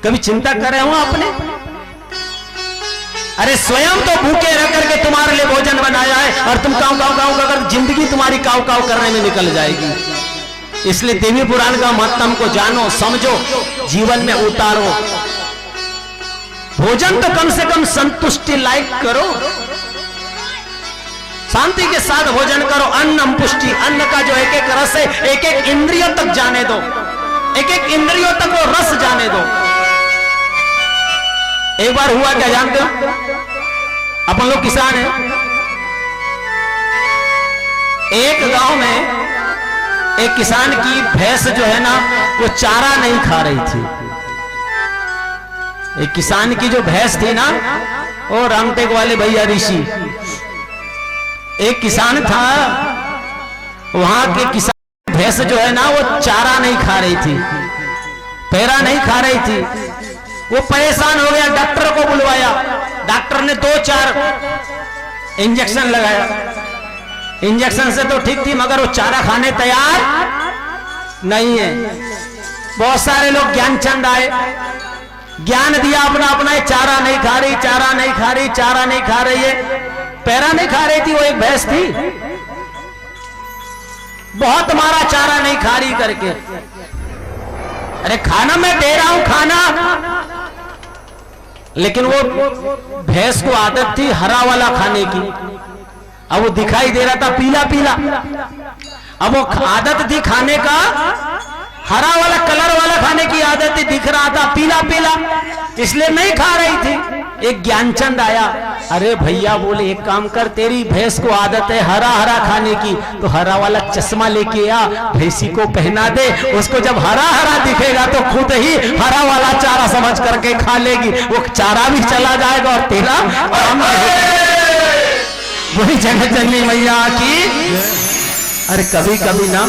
कभी चिंता कर रहे हो अपने? अरे स्वयं तो भूखे रह करके तुम्हारे लिए भोजन बनाया है, और तुम काव काव काव कर, जिंदगी तुम्हारी काव काव करने में निकल जाएगी। इसलिए देवी पुराण का महत्व को जानो, समझो, जीवन में उतारो। भोजन तो कम से कम संतुष्टि लायक करो, शांति के साथ भोजन करो। अन्नम पुष्टि, अन्न का जो एक एक रस है, एक एक इंद्रियों तक जाने दो, एक एक इंद्रियों तक वो रस जाने दो। एक बार हुआ क्या जानते हो? अपन लोग किसान हैं, एक गांव में एक किसान की भैंस जो है ना वो चारा नहीं खा रही थी। एक किसान की जो भैंस थी ना, वो रामटेक वाले भैया ऋषि, एक किसान था, वहां के किसान भैंस जो है ना वो चारा नहीं खा रही थी, पैरा नहीं खा रही थी। वो परेशान हो गया, डॉक्टर को बुलवाया, डॉक्टर ने 2-4 इंजेक्शन लगाया। इंजेक्शन से तो ठीक थी, मगर वो चारा खाने तैयार नहीं है। बहुत सारे लोग ज्ञानचंद आए, ज्ञान दिया अपना अपना, चारा नहीं खा रही, चारा नहीं खा रही, चारा नहीं खा रही है, पैरा नहीं खा रही थी, वो एक भैंस थी, बहुत मारा चारा नहीं खा रही करके। अरे खाना मैं दे रहा हूं खाना, लेकिन वो भैंस को आदत थी हरा वाला खाने की। अब वो दिखाई दे रहा था पीला पीला, अब वो आदत थी खाने का हरा वाला, कलर वाला खाने की आदत थी, दिख रहा था पीला पीला, इसलिए नहीं खा रही थी। एक ज्ञानचंद आया, अरे भैया बोले एक काम कर, तेरी भैंस को आदत है हरा हरा खाने की, तो हरा वाला चश्मा लेके आ, भैंसी को पहना दे, उसको जब हरा हरा दिखेगा तो खुद ही हरा वाला चारा समझ करके खा लेगी, वो चारा भी चला जाएगा और तेरा काम वही जगत जननी मैया की। अरे कभी कभी ना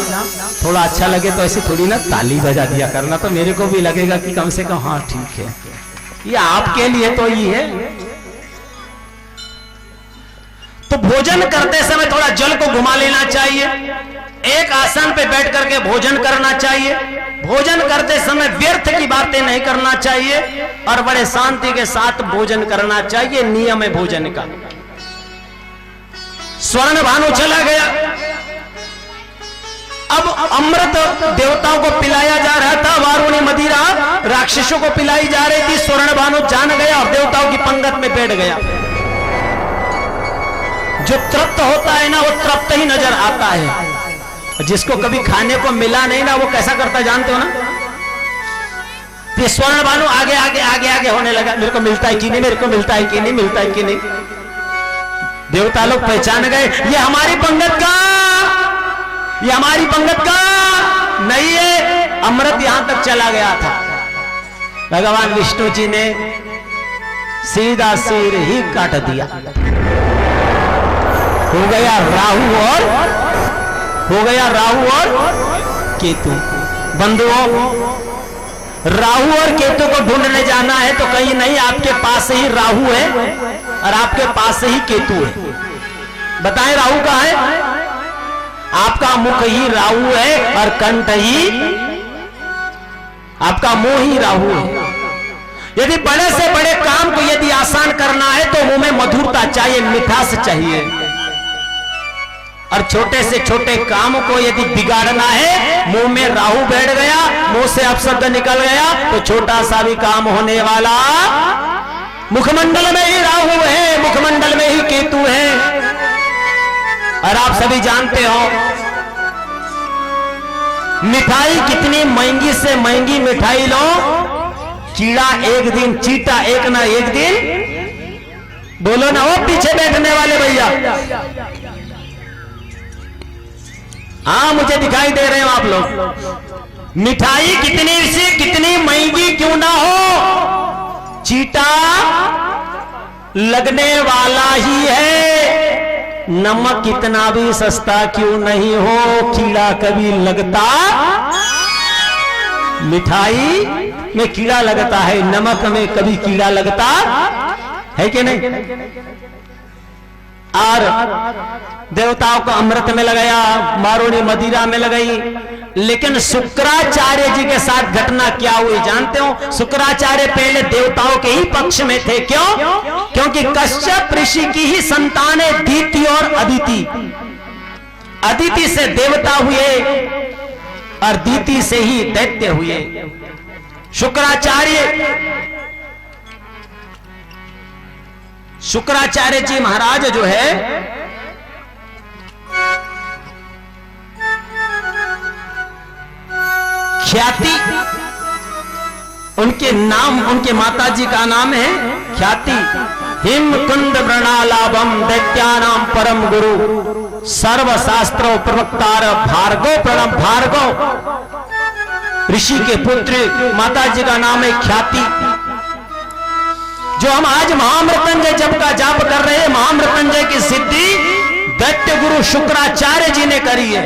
थोड़ा अच्छा लगे तो ऐसे थोड़ी ना ताली बजा दिया करना, तो मेरे को भी लगेगा कि कम से कम हाँ ठीक है, ये आपके लिए तो ये है। तो भोजन करते समय थोड़ा जल को घुमा लेना चाहिए, एक आसन पे बैठ करके भोजन करना चाहिए, भोजन करते समय व्यर्थ की बातें नहीं करना चाहिए, और बड़े शांति के साथ भोजन करना चाहिए, नियम है भोजन का। स्वर्ण भानु चला गया, अब अमृत देवताओं को पिलाया जा रहा था, वारुणी मदिरा राक्षसों को पिलाई जा रही थी। स्वर्ण भानु जान गया और देवताओं की पंगत में बैठ गया। जो तृप्त होता है ना वो तृप्त ही नजर आता है, जिसको कभी खाने को मिला नहीं ना वो कैसा करता जानते हो ना। ये स्वर्ण भानु आगे आगे आगे आगे होने लगा, मेरे को मिलता है कि नहीं, मेरे को मिलता है कि नहीं, मिलता है कि नहीं। देवता लोग पहचान गए, ये हमारी पंगत का, ये हमारी पंगत का नहीं है, अमृत यहां तक चला गया था। भगवान विष्णु जी ने सीधा सिर ही काट दिया, हो गया राहु और केतु। बंधुओं, राहु और केतु को ढूंढने जाना है तो कहीं नहीं, आपके पास ही राहु है और आपके पास ही केतु है। बताएं राहु कहां है? आपका मुख ही राहु है और कंठ ही, आपका मुंह ही राहु है। यदि बड़े से बड़े काम को यदि आसान करना है तो मुंह में मधुरता चाहिए, मिठास चाहिए। और छोटे से छोटे काम को यदि बिगाड़ना है, मुंह में राहु बैठ गया, मुंह से अपशब्द निकल गया, तो छोटा सा भी काम होने वाला। मुखमंडल में ही राहु है, मुखमंडल में ही केतु है। और आप सभी जानते हो मिठाई कितनी महंगी से महंगी मिठाई लो, कीड़ा एक दिन, चीटा एक ना एक दिन। बोलो ना, वो पीछे बैठने वाले भैया, हाँ मुझे दिखाई दे रहे हो आप लोग। मिठाई कितनी से कितनी महंगी क्यों ना हो, चीटा लगने वाला ही है। नमक कितना भी सस्ता क्यों नहीं हो, कीड़ा कभी लगता। मिठाई में कीड़ा लगता है, नमक में कभी कीड़ा लगता है कि नहीं। और देवताओं को अमृत में लगाया, मारोनी मदिरा में लगाई। लेकिन शुक्राचार्य जी के साथ घटना क्या हुई जानते हो? शुक्राचार्य पहले देवताओं के ही पक्ष में थे। क्यों? क्योंकि कश्यप ऋषि की ही संतान है दीति और अदिति। अदिति से देवता हुए और दीति से ही दैत्य हुए। शुक्राचार्य जी महाराज जो है ख्याति, उनके नाम, उनके माताजी का नाम है ख्याति। हिमकुंड वृणालाभम दैत्यानाम परम गुरु सर्वशास्त्रों प्रवक्तार भार्गव प्रणम। भार्गव ऋषि के पुत्र, माताजी का नाम है ख्याति। जो हम आज महामृत्युंजय जप का जाप कर रहे हैं, महामृत्युंजय की सिद्धि दैत्य गुरु शुक्राचार्य जी ने करी है।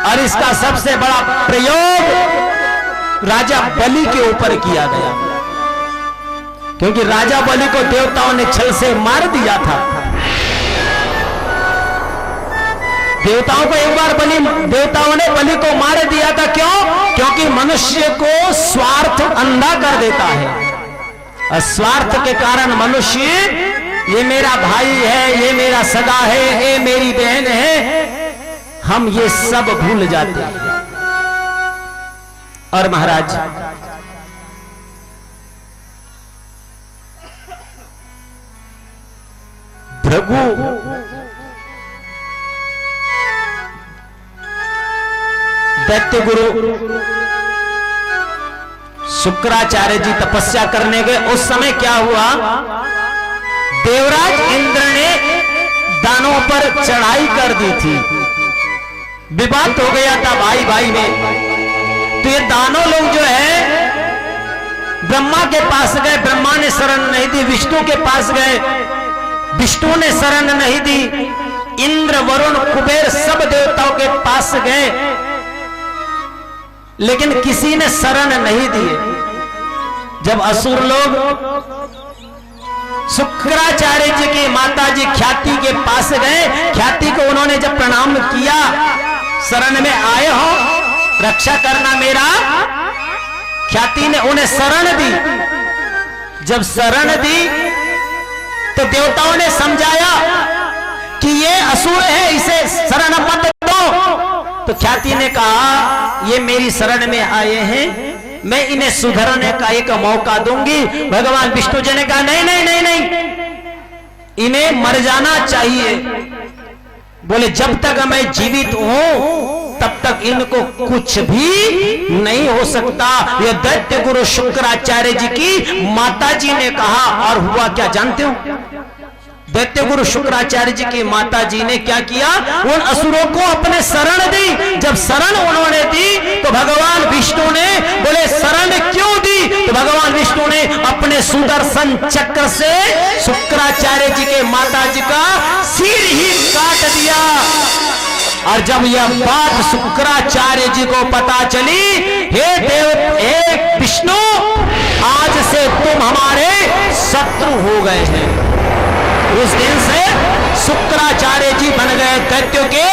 और इसका सबसे बड़ा प्रयोग राजा बलि के ऊपर किया गया, क्योंकि राजा बलि को देवताओं ने छल से मार दिया था। देवताओं को एक बार देवताओं ने बलि को मार दिया था। क्यों? क्योंकि मनुष्य को स्वार्थ अंधा कर देता है। और स्वार्थ के कारण मनुष्य, ये मेरा भाई है, ये मेरा सगा है, ये मेरी बहन है, हम ये सब भूल जाते हैं। और महाराज भृगु दैत्य गुरु शुक्राचार्य जी तपस्या करने गए। उस समय क्या हुआ, देवराज इंद्र ने दानों पर चढ़ाई कर दी थी। विवाद हो गया था भाई भाई में। तो ये दानों लोग जो है ब्रह्मा के पास गए, ब्रह्मा ने शरण नहीं दी। विष्णु के पास गए, विष्णु ने शरण नहीं दी। इंद्र, वरुण, कुबेर सब देवताओं के पास गए, लेकिन किसी ने शरण नहीं दिए। जब असुर लोग शुक्राचार्य जी की माताजी ख्याति के पास गए, ख्याति को उन्होंने जब प्रणाम किया, शरण में आए हो, रक्षा करना मेरा, ख्याति ने उन्हें शरण दी। जब शरण दी तो देवताओं ने समझाया कि ये असुर है, इसे शरण मत दो। तो ख्याति ने कहा ये मेरी शरण में आए हैं, मैं इन्हें सुधरने का एक मौका दूंगी। भगवान विष्णु जी ने कहा नहीं नहीं नहीं नहीं, इन्हें मर जाना चाहिए। बोले जब तक मैं जीवित हूं तब तक इनको कुछ भी नहीं हो सकता। यह दैत्य गुरु शुक्राचार्य जी की माताजी ने कहा। और हुआ क्या जानते हो? दैत्य गुरु शुक्राचार्य जी की माताजी ने क्या किया, उन असुरों को अपने शरण दी। जब शरण उन्होंने दी तो भगवान विष्णु ने बोले शरण क्यों दी? तो भगवान विष्णु ने अपने सुदर्शन चक्र से शुक्राचार्य जी के माताजी का सिर ही काट दिया। और जब यह बात शुक्राचार्य जी को पता चली, हे देव, हे विष्णु, आज से तुम हमारे शत्रु हो गए हैं। उस दिन से शुक्राचार्य जी बन गए दैत्यों के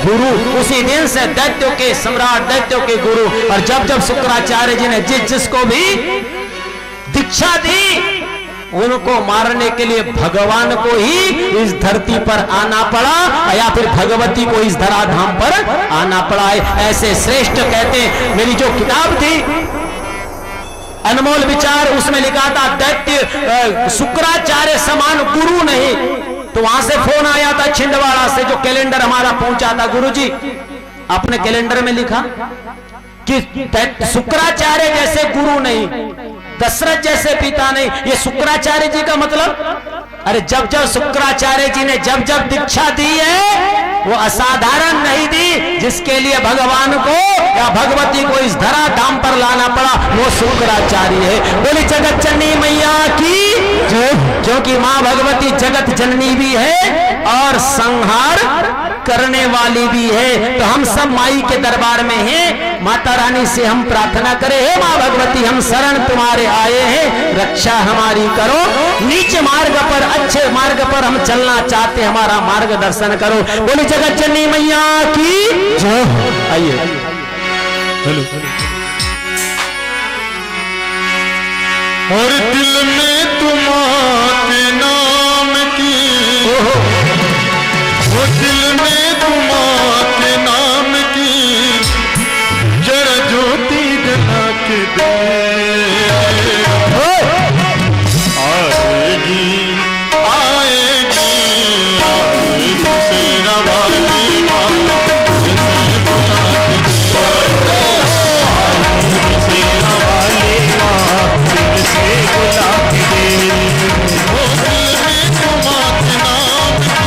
गुरु। उसी दिन से दैत्यों के सम्राट, दैत्यों के गुरु। और जब जब शुक्राचार्य जी ने जिसको भी दीक्षा दी, उनको मारने के लिए भगवान को ही इस धरती पर आना पड़ा या फिर भगवती को इस धराधाम पर आना पड़ा है। ऐसे श्रेष्ठ कहते हैं। मेरी जो किताब थी अनमोल विचार, उसमें लिखा था दैत्य शुक्राचार्य समान गुरु नहीं। तो वहां से फोन आया था छिंदवाड़ा से, जो कैलेंडर हमारा पहुंचा था, गुरुजी अपने कैलेंडर में लिखा कि शुक्राचार्य जैसे गुरु नहीं, दशरथ जैसे पिता नहीं। ये शुक्राचार्य जी का मतलब, अरे जब जब शुक्राचार्य जी ने जब जब दीक्षा दी है वो असाधारण नहीं दी, जिसके लिए भगवान को या भगवती को इस धरा धाम पर लाना पड़ा वो शुक्राचार्य है। बोली जगत जननी मैया की, क्योंकि मां भगवती जगत जननी भी है और संहार करने वाली भी है। तो हम सब माई के दरबार में हैं। माता रानी से हम प्रार्थना करें, हे मां भगवती हम शरण तुम्हारे आए हैं, रक्षा हमारी करो। नीच मार्ग पर अच्छे मार्ग पर हम चलना चाहते, हमारा मार्गदर्शन करो। बोली जगत जननी मैया की जय। आइए और दिल में तुम्हारे नाम की, वो दिल में तुम्हारे नाम की जरा ज्योति जला के दे। आएगी आएगी आएगी सेना वाली माँ, सेना वाली माँ से बुला के दे। वो दिल में तुम्हारे नाम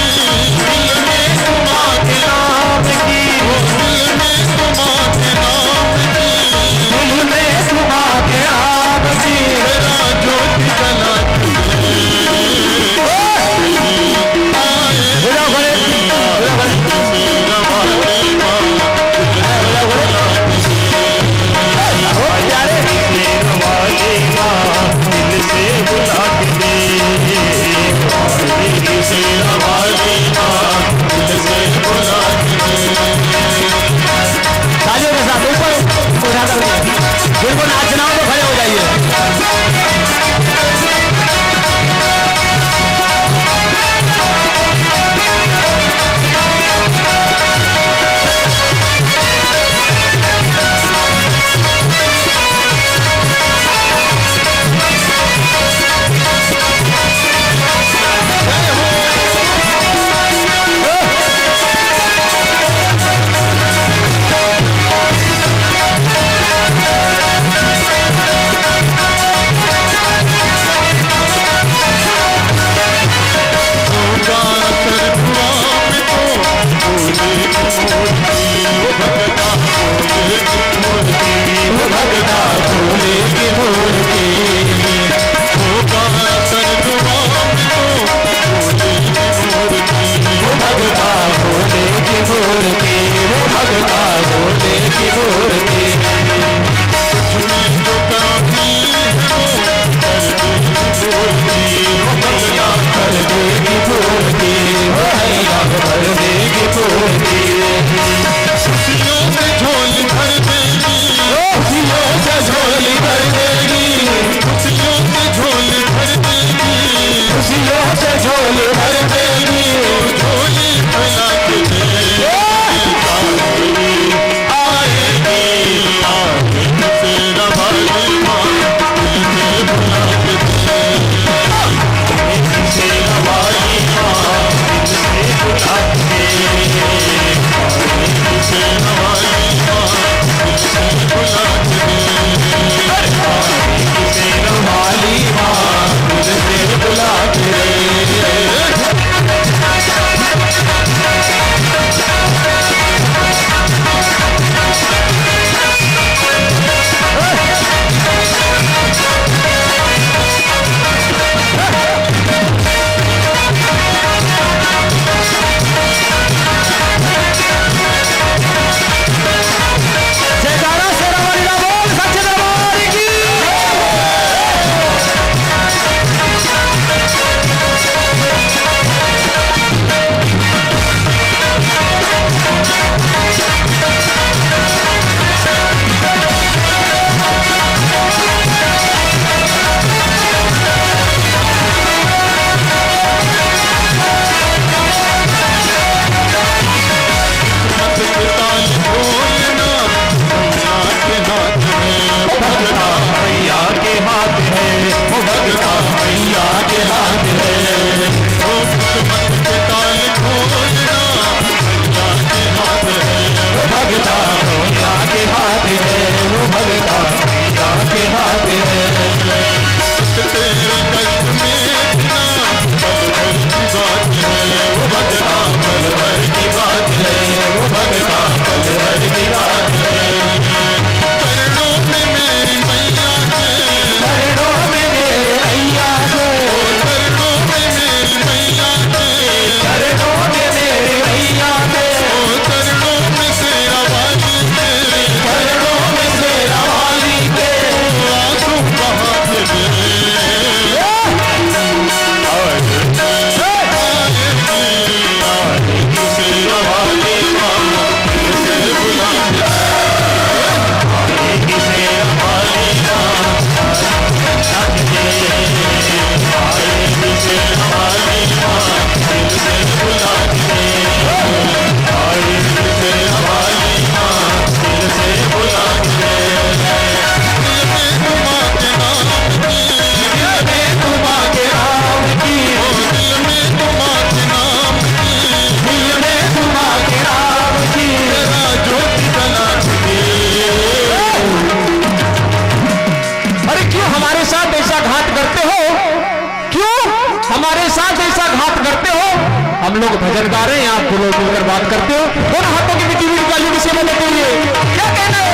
हमारे साथ ऐसा घात करते हो? क्यों हमारे साथ ऐसा घात करते हो? हम लोग भजन गा रहे हैं, आप लोग मिलकर बात करते हो और हाथों की बिकी हुई गालियों की सेवा लेते हुए क्या कहना है?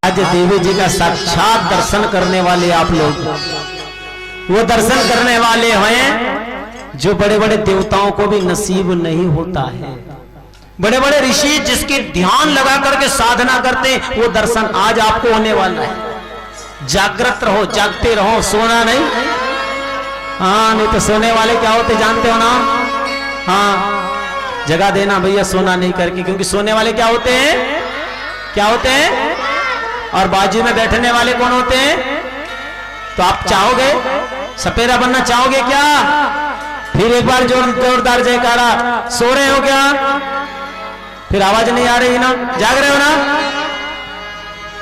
आज देवी जी का साक्षात दर्शन करने वाले आप लोग, वो दर्शन करने वाले हैं जो बड़े बड़े देवताओं को भी नसीब नहीं होता है। बड़े बड़े ऋषि जिसकी ध्यान लगा करके साधना करते, वो दर्शन आज आपको होने वाला है। जागृत रहो, जागते रहो, सोना नहीं। हाँ, नहीं तो सोने वाले क्या होते जानते हो ना? हाँ, जगा देना भैया, सोना नहीं करके, क्योंकि सोने वाले क्या होते हैं? क्या होते हैं? और बाजू में बैठने वाले कौन होते हैं? तो आप चाहोगे सपेरा बनना चाहोगे क्या? फिर एक बार जोरदार जयकारा। सो रहे हो क्या? फिर आवाज नहीं आ रही ना? जाग रहे हो ना?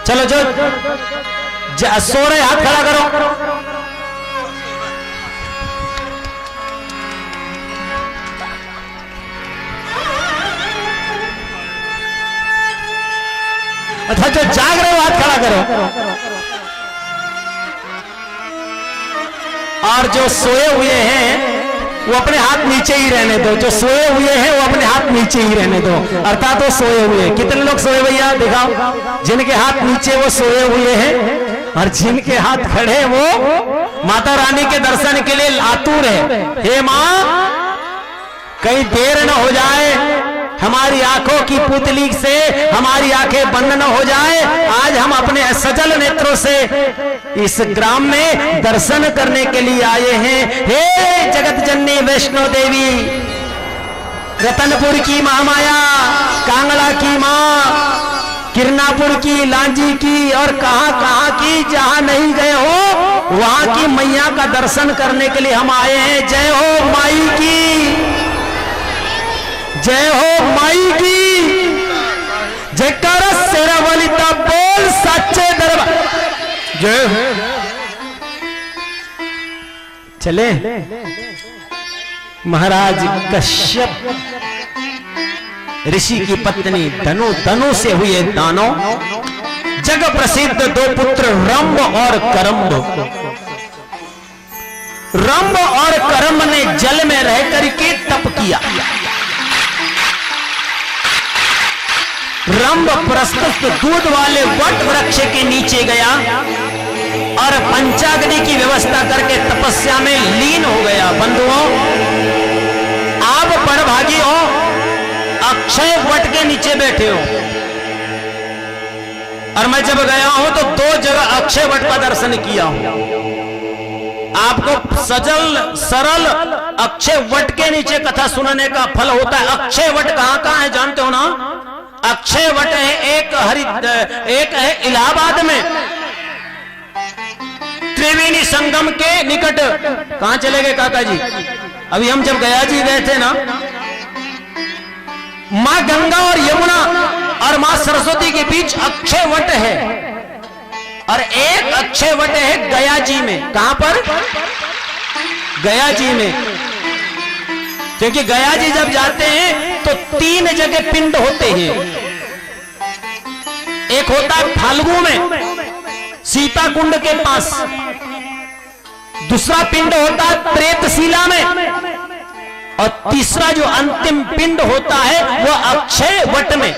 चलो जो सो रहे हाथ खड़ा करो। अच्छा, जो जाग रहे हो हाथ खड़ा करो। और जो सोए हुए हैं वो अपने हाथ नीचे ही रहने दो। जो सोए हुए हैं वो अपने हाथ नीचे ही रहने दो, अर्थात वो सोए हुए। कितने लोग सोए भैया दिखाओ? जिनके हाथ नीचे वो सोए हुए हैं, और जिनके हाथ खड़े वो माता रानी के दर्शन के लिए आतुर है। हे मां, कहीं देर न हो जाए, हमारी आंखों की पुतली से हमारी आंखें बंद न हो जाए। आज हम अपने सजल नेत्रों से इस ग्राम में दर्शन करने के लिए आए हैं। हे जगत जननी वैष्णो देवी, रतनपुर की महामाया, कांगड़ा की मां, किरनापुर की, लांजी की, और कहां कहां की, जहां नहीं गए हो वहां की मैया का दर्शन करने के लिए हम आए हैं। जय हो माई की, जय हो माई की, जयकारा शेरा वाली ता बोल सच्चे दरबार जय। चले महाराज कश्यप ऋषि की पत्नी धनु से हुए दानव, जग प्रसिद्ध दो पुत्र रंभ और करम्ब। रंभ और करम्ब ने जल में रह करके तप किया। रंभ प्रस्तुत दूध वाले वट वृक्ष के नीचे गया और पंचाग्नि की व्यवस्था करके तपस्या में लीन हो गया। बंधुओं, आप बड़भागी हो, अक्षय वट के नीचे बैठे हो। और मैं जब गया हूं तो 2 जगह अक्षय वट का दर्शन किया हूं। आपको सजल सरल अक्षय वट के नीचे कथा सुनने का फल होता है। अक्षय वट कहां है जानते हो ना? अक्षय वट है एक है इलाहाबाद में, त्रिवेणी संगम के निकट। कहां चले गए काका जी? अभी हम जब गया जी गए थे ना, मां गंगा और यमुना और मां सरस्वती के बीच अक्षय वट है। और एक अक्षय वट है गया जी में। कहां पर? गया जी में। क्योंकि गया जी जब जाते हैं तो 3 जगह पिंड होते हैं। एक होता है फाल्गु में, सीता कुंड के पास। दूसरा पिंड होता है प्रेतशिला में, और तीसरा जो अंतिम पिंड होता है वो अक्षय वट में।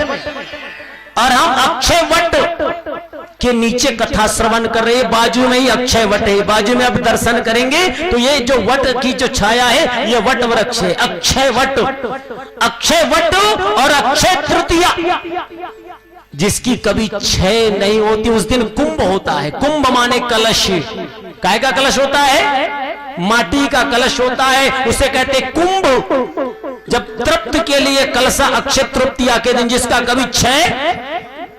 और हम अक्षय वट के नीचे कथा श्रवण कर रहे हैं, बाजू में ही अक्षय वट है। बाजू में अब दर्शन करेंगे तो ये जो वट की जो छाया है ये वट वृक्ष है, अक्षय वट। अक्षय वट और अक्षय तृतीया जिसकी कभी क्षय नहीं होती, उस दिन कुंभ होता है। कुंभ माने कलश। काय का कलश होता है? माटी का कलश होता है, उसे कहते कुंभ। जब तृप्त के लिए कलशा अक्षय तृतीया के दिन, जिसका कभी क्षय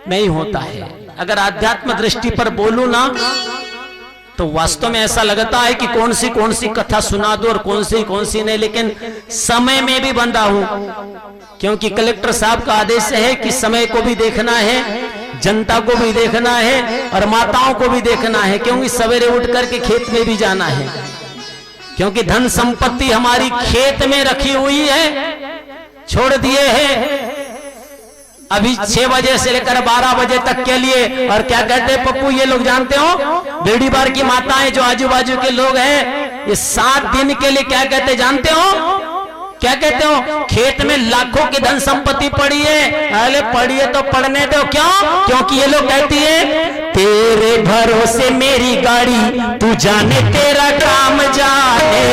नहीं होता है। अगर आध्यात्म दृष्टि पर बोलूं ना तो वास्तव में ऐसा लगता है कि कौन सी कथा सुना दो और कौन सी नहीं, लेकिन समय में भी बंधा हूं, क्योंकि कलेक्टर साहब का आदेश है कि समय को भी देखना है, जनता को भी देखना है और माताओं को भी देखना है, क्योंकि सवेरे उठ करके खेत में भी जाना है, क्योंकि धन संपत्ति हमारी खेत में रखी हुई है, छोड़ दिए हैं अभी 6 बजे से लेकर 12 बजे तक के लिए। और क्या कहते हैं पप्पू, ये लोग जानते हो, बेड़ी बार की माताएं जो आजू बाजू के लोग हैं, ये 7 दिन के लिए क्या कहते जानते हो? क्या कहते हो? खेत में लाखों की धन संपत्ति पड़ी है। अरे पड़ी है तो पढ़ने दो। क्यों? क्योंकि ये लोग कहती है तेरे भरोसे मेरी गाड़ी, तू जाने तेरा काम जाने।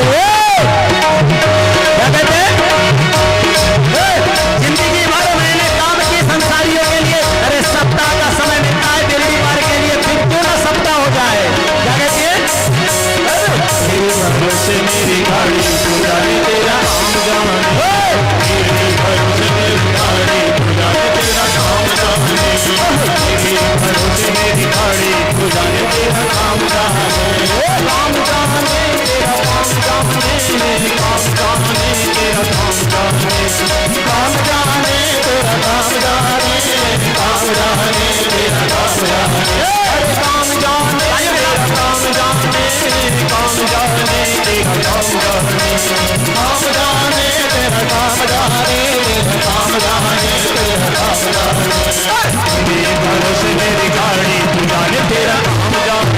क्या कहते हैं? जिंदगी भर मैंने काम की संसारियों के लिए, अरे सप्ताह का समय मिलता है बेड़ी बार के लिए, फिर क्यों ना सप्ताह हो जाए। क्या कहती है? तेरे भरोसे मेरी गाड़ी, तू जाने तेरा काम जाने। तेरे भरोसे मेरी गाड़ी, तू जाने तेरा काम जाने। तेरे भरोसे मेरी गाड़ी, तू जाने तेरा काम जाने। काम जाने तेरा काम जाने, मेरे काम जाने तेरा काम जाने। काम जाने तेरा काम जाने, मेरे काम जाने तेरा काम जाने। काम जाने तेरा काम जाने, मेरे काम जाने तेरा काम जाने। काम जाने तेरा काम जाने, मेरे काम जाने तेरा काम जाने। मेरे भरोसे मेरी गाड़ी, तू जाने तेरा काम जाने।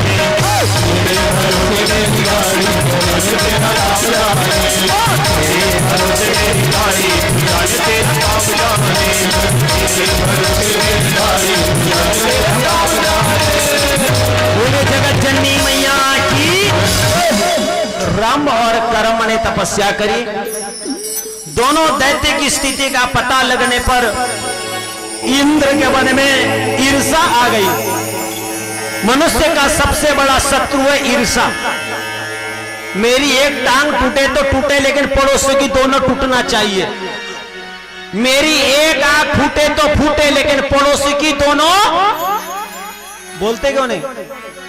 मेरे भरोसे मेरी गाड़ी, तू जाने तेरा काम जाने। मेरे भरोसे मेरी गाड़ी, तू जाने तेरा काम जाने। मेरे भरोसे मेरी गाड़ी, तू जाने तेरा काम जाने। बोले जगत जननी मैया की। राम और कर्म ने तपस्या करी। दोनों दैत्य की स्थिति का पता लगने पर इंद्र के मन में ईर्षा आ गई। मनुष्य का सबसे बड़ा शत्रु है ईर्षा। मेरी एक टांग टूटे तो टूटे, लेकिन पड़ोसी की दोनों टूटना चाहिए। मेरी एक आंख फूटे तो फूटे, लेकिन पड़ोसी की दोनों। बोलते क्यों नहीं?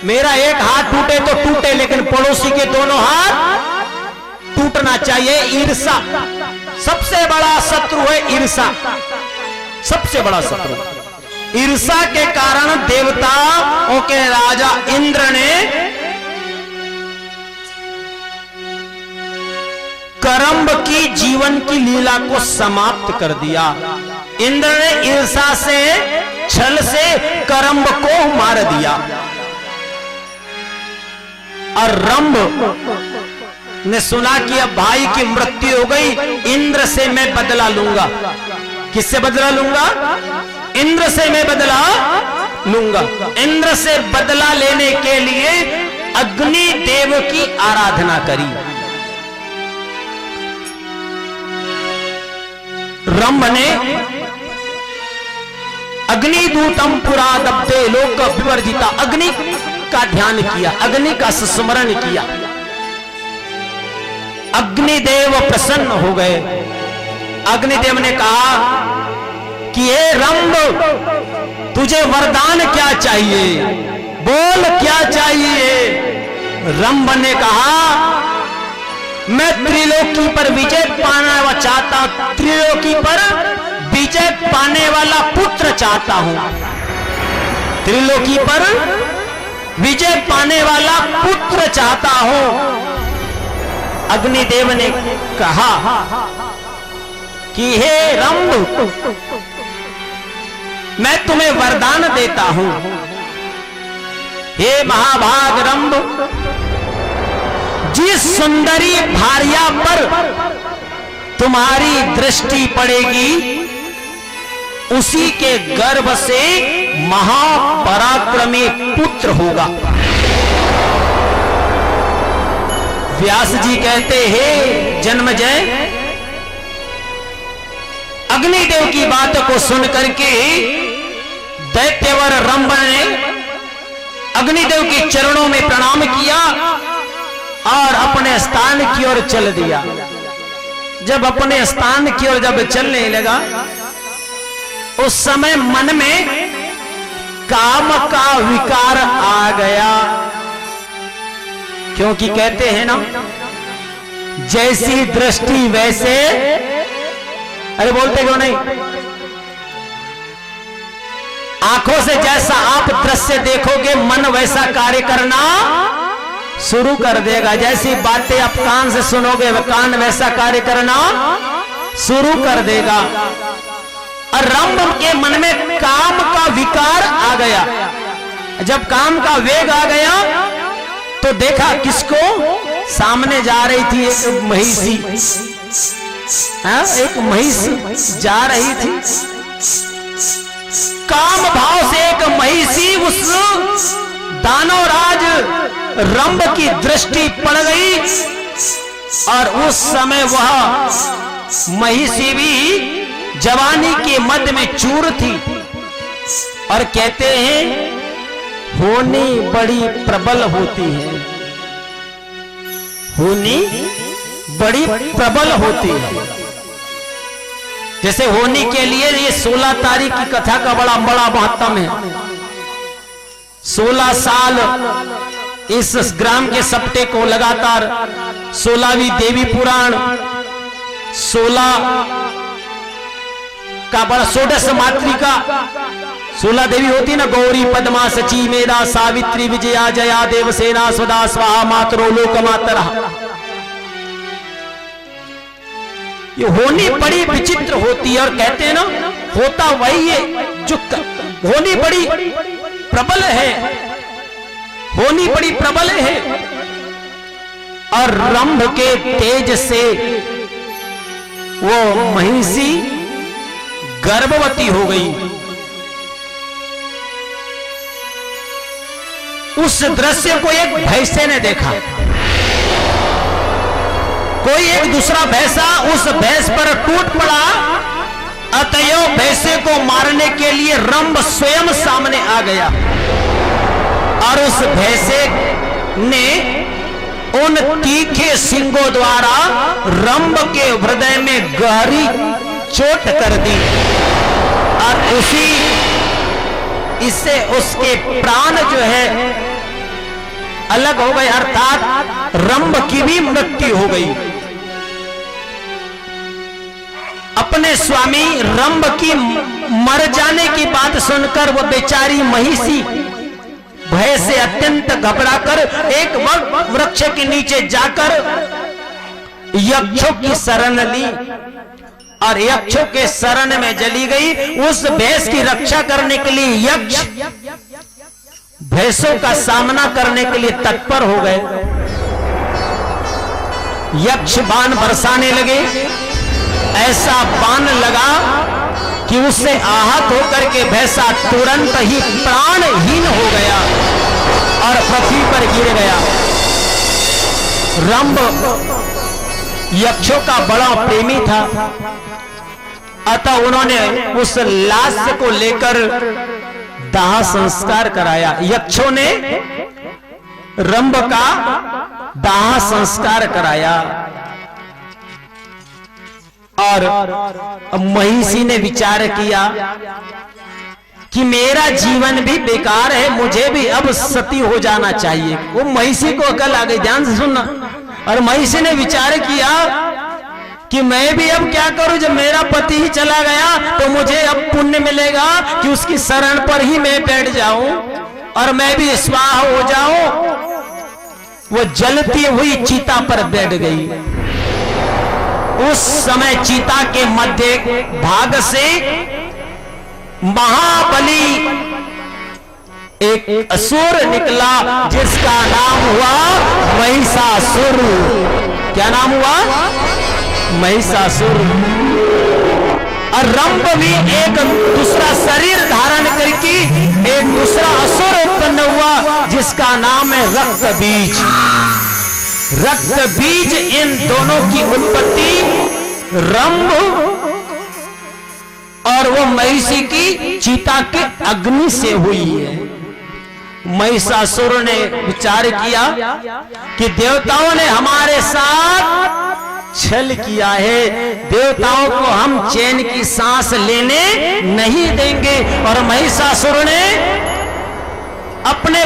मेरा एक हाथ टूटे तो टूटे, लेकिन पड़ोसी के दोनों हाथ टूटना चाहिए। ईर्षा सबसे बड़ा शत्रु है। ईर्षा सबसे बड़ा शत्रु। ईर्षा के कारण देवताओं के राजा इंद्र ने करम्ब की जीवन की लीला को समाप्त कर दिया। इंद्र ने ईर्षा से, छल से करम्ब को मार दिया और रंभ ने सुना कि अब भाई की मृत्यु हो गई, इंद्र से मैं बदला लूंगा। किससे बदला लूंगा? इंद्र से मैं बदला लूंगा। इंद्र से बदला लेने के लिए अग्नि देव की आराधना करी। रंभ ने अग्निदूतम पुरा दब्धे लोक विवर्जिता, अग्नि का ध्यान किया, अग्नि का स्मरण किया। अग्निदेव प्रसन्न हो गए। अग्निदेव ने कहा कि हे रंभ, तुझे वरदान क्या चाहिए? बोल क्या चाहिए? रंभ ने कहा मैं त्रिलोकी पर विजय पाना चाहता, त्रिलोकी पर विजय पाने वाला पुत्र चाहता हूं। त्रिलोकी पर विजय पाने वाला पुत्र चाहता हूं। अग्निदेव ने कहा कि हे रंभ, मैं तुम्हें वरदान देता हूं। हे महाभाग रंभ, जिस सुंदरी भार्या पर तुम्हारी दृष्टि पड़ेगी उसी के गर्भ से महापराक्रमी पुत्र होगा। व्यास जी कहते हैं जन्मजय, अग्निदेव की बात को सुन करके दैत्यवर रंभन ने अग्निदेव के चरणों में प्रणाम किया और अपने स्थान की ओर चल दिया। जब अपने स्थान की ओर जब चलने लगा, उस समय मन में काम का विकार आ गया, क्योंकि कहते हैं ना, जैसी दृष्टि वैसे, अरे बोलते क्यों नहीं, आंखों से जैसा आप दृश्य देखोगे मन वैसा कार्य करना शुरू कर देगा। जैसी बातें आप कान से सुनोगे वह कान वैसा कार्य करना शुरू कर देगा। और रंभ के मन में काम का विकार आ गया। जब काम का वेग आ गया तो देखा किसको, सामने जा रही थी एक महिषी, एक महिषी जा रही थी। काम भाव से एक महिषी उस दानवराज रंभ की दृष्टि पड़ गई और उस समय वह महिषी भी जवानी के मध्य में चूर थी। और कहते हैं होनी बड़ी प्रबल होती है, होनी बड़ी प्रबल होती है। जैसे होनी के लिए ये 16 तारीख की कथा का बड़ा बड़ा महत्व है। 16 साल इस ग्राम के सप्ते को लगातार 16वीं देवी पुराण 16 का बड़ा 16 मातृका 16 देवी होती ना, गौरी पद्मा सची मेधा सावित्री विजया जया देवसेना स्वदा स्वाहा मातरो लोक मातरा। ये होनी बड़ी विचित्र होती है। और कहते हैं ना, होता वही है जो होनी बड़ी प्रबल है, होनी बड़ी प्रबल है। और रंभ के तेज से वो महिषी गर्भवती हो गई। उस दृश्य को एक भैंसे ने देखा। कोई एक दूसरा भैंसा उस भैंस पर टूट पड़ा, अतएव भैंसे को मारने के लिए रंभ स्वयं सामने आ गया। और उस भैंसे ने उन तीखे सिंगों द्वारा रंभ के हृदय में गहरी चोट कर दी और इससे उसके प्राण जो है अलग हो गए, अर्थात रंभ की भी मृत्यु हो गई। अपने स्वामी रंभ की मर जाने की बात सुनकर वो बेचारी महिषी भय से अत्यंत घबराकर एक वृक्ष के नीचे जाकर यक्षों की शरण ली और यक्षों के शरण में चली गई। उस भैंस की रक्षा करने के लिए यक्ष भैंसों का सामना करने के लिए तत्पर हो गए। यक्ष बाण बरसाने लगे। ऐसा बाण लगा कि उससे आहत होकर के भैंसा तुरंत ही प्राणहीन हो गया और पृथ्वी पर गिर गया। रंभ यक्षों का बड़ा प्रेमी था, अतः उन्होंने उस लाश को लेकर दाह संस्कार कराया। यक्षों ने रंभ का दाह संस्कार कराया और महिषी ने विचार किया कि मेरा जीवन भी बेकार है, मुझे भी अब सती हो जाना चाहिए। वो महिषी को अकल आ गई, ध्यान से सुनना। और महिषी ने विचार किया कि मैं भी अब क्या करूं, जब मेरा पति ही चला गया तो मुझे अब पुण्य मिलेगा कि उसकी शरण पर ही मैं बैठ जाऊं और मैं भी स्वाहा हो जाऊं। वो जलती हुई चीता पर बैठ गई। उस समय चीता के मध्य भाग से महाबली एक असुर निकला, जिसका नाम हुआ महिषासुर। क्या नाम हुआ? महिषासुर। और रंभ भी एक दूसरा शरीर धारण करके एक दूसरा असुर उत्पन्न हुआ जिसका नाम है रक्त बीज। रक्त बीज इन दोनों की उत्पत्ति रंभ और वो महिषी की चिता के अग्नि से हुई है। महिषासुर ने विचार किया कि देवताओं ने हमारे साथ छल किया है, देवताओं को हम चैन की सांस लेने नहीं देंगे। और महिषासुर ने अपने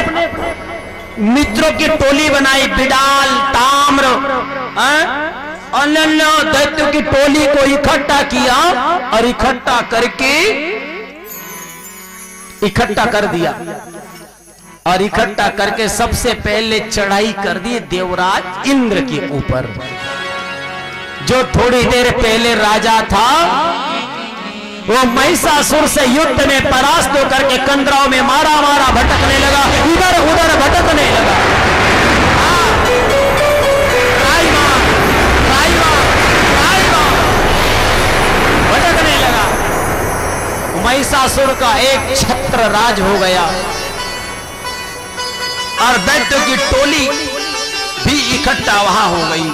मित्रों की टोली बनाई, बिडाल, ताम्र, अन्य दैत्यों की टोली को इकट्ठा किया और इकट्ठा कर दिया और इकट्ठा करके सबसे पहले चढ़ाई कर दी देवराज इंद्र के ऊपर, जो थोड़ी देर पहले राजा था। वो महिषासुर से युद्ध में परास्त होकर के कंदराओं में मारा भटकने लगा, इधर उधर भटकने लगा। भटकने लगा। महिषासुर का एक छत्र राज हो गया और दैत्यों की टोली भी इकट्ठा वहां हो गई।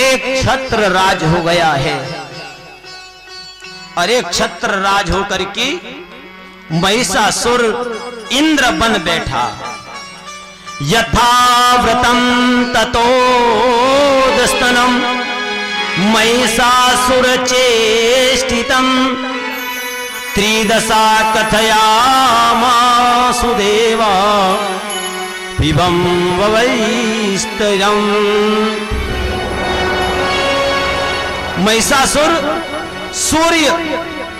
एक छत्र राज हो गया है और एक छत्र राज होकर के महिषासुर इंद्र बन बैठा। यथाव्रतम ततोदस्तनम महिषासुर चेष्टितम त्रिदशा कथयामासु देवा पिबं ववैस्तरम। महिषासुर सूर्य,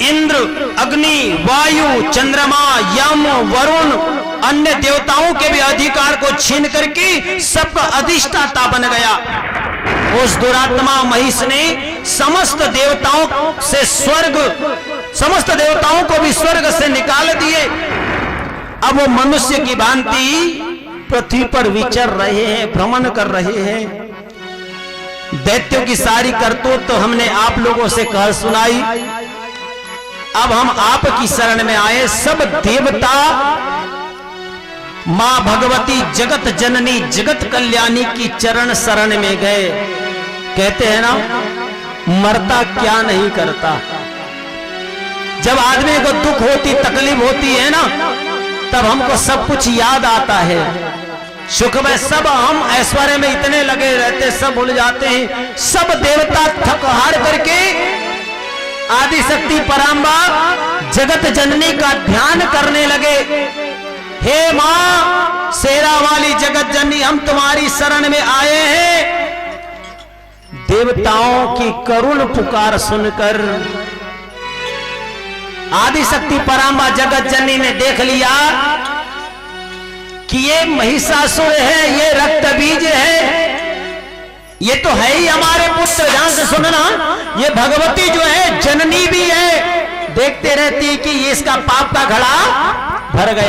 इंद्र, अग्नि, वायु, चंद्रमा, यम, वरुण, अन्य देवताओं के भी अधिकार को छीन करके सबका अधिष्ठाता बन गया। उस दुरात्मा महिष ने समस्त देवताओं को भी स्वर्ग से निकाल दिए। अब वो मनुष्य की भांति पृथ्वी पर विचर रहे हैं, भ्रमण कर रहे हैं। दैत्यों की सारी करतूत तो हमने आप लोगों से कह सुनाई। अब हम आपकी शरण में आए। सब देवता मां भगवती जगत जननी जगत कल्याणी की चरण शरण में गए। कहते हैं ना, मरता क्या नहीं करता। जब आदमी को दुख होती, तकलीफ होती है ना, तब हमको सब कुछ याद आता है। सुख में सब हम ऐश्वर्य में इतने लगे रहते, सब भूल जाते हैं। सब देवता थक हार करके आदि शक्ति परांबा जगत जननी का ध्यान करने लगे। हे मां शेरा वाली जगत जननी, हम तुम्हारी शरण में आए हैं। देवताओं की करुण पुकार सुनकर आदि शक्ति परांबा जगत जननी ने देख लिया कि ये महिषासुर है, ये रक्त बीज है, ये तो है ही हमारे पुत्र। ध्यान से सुनना, ये भगवती जो है जननी भी है। देखते रहती है कि ये इसका पाप का घड़ा भर गया।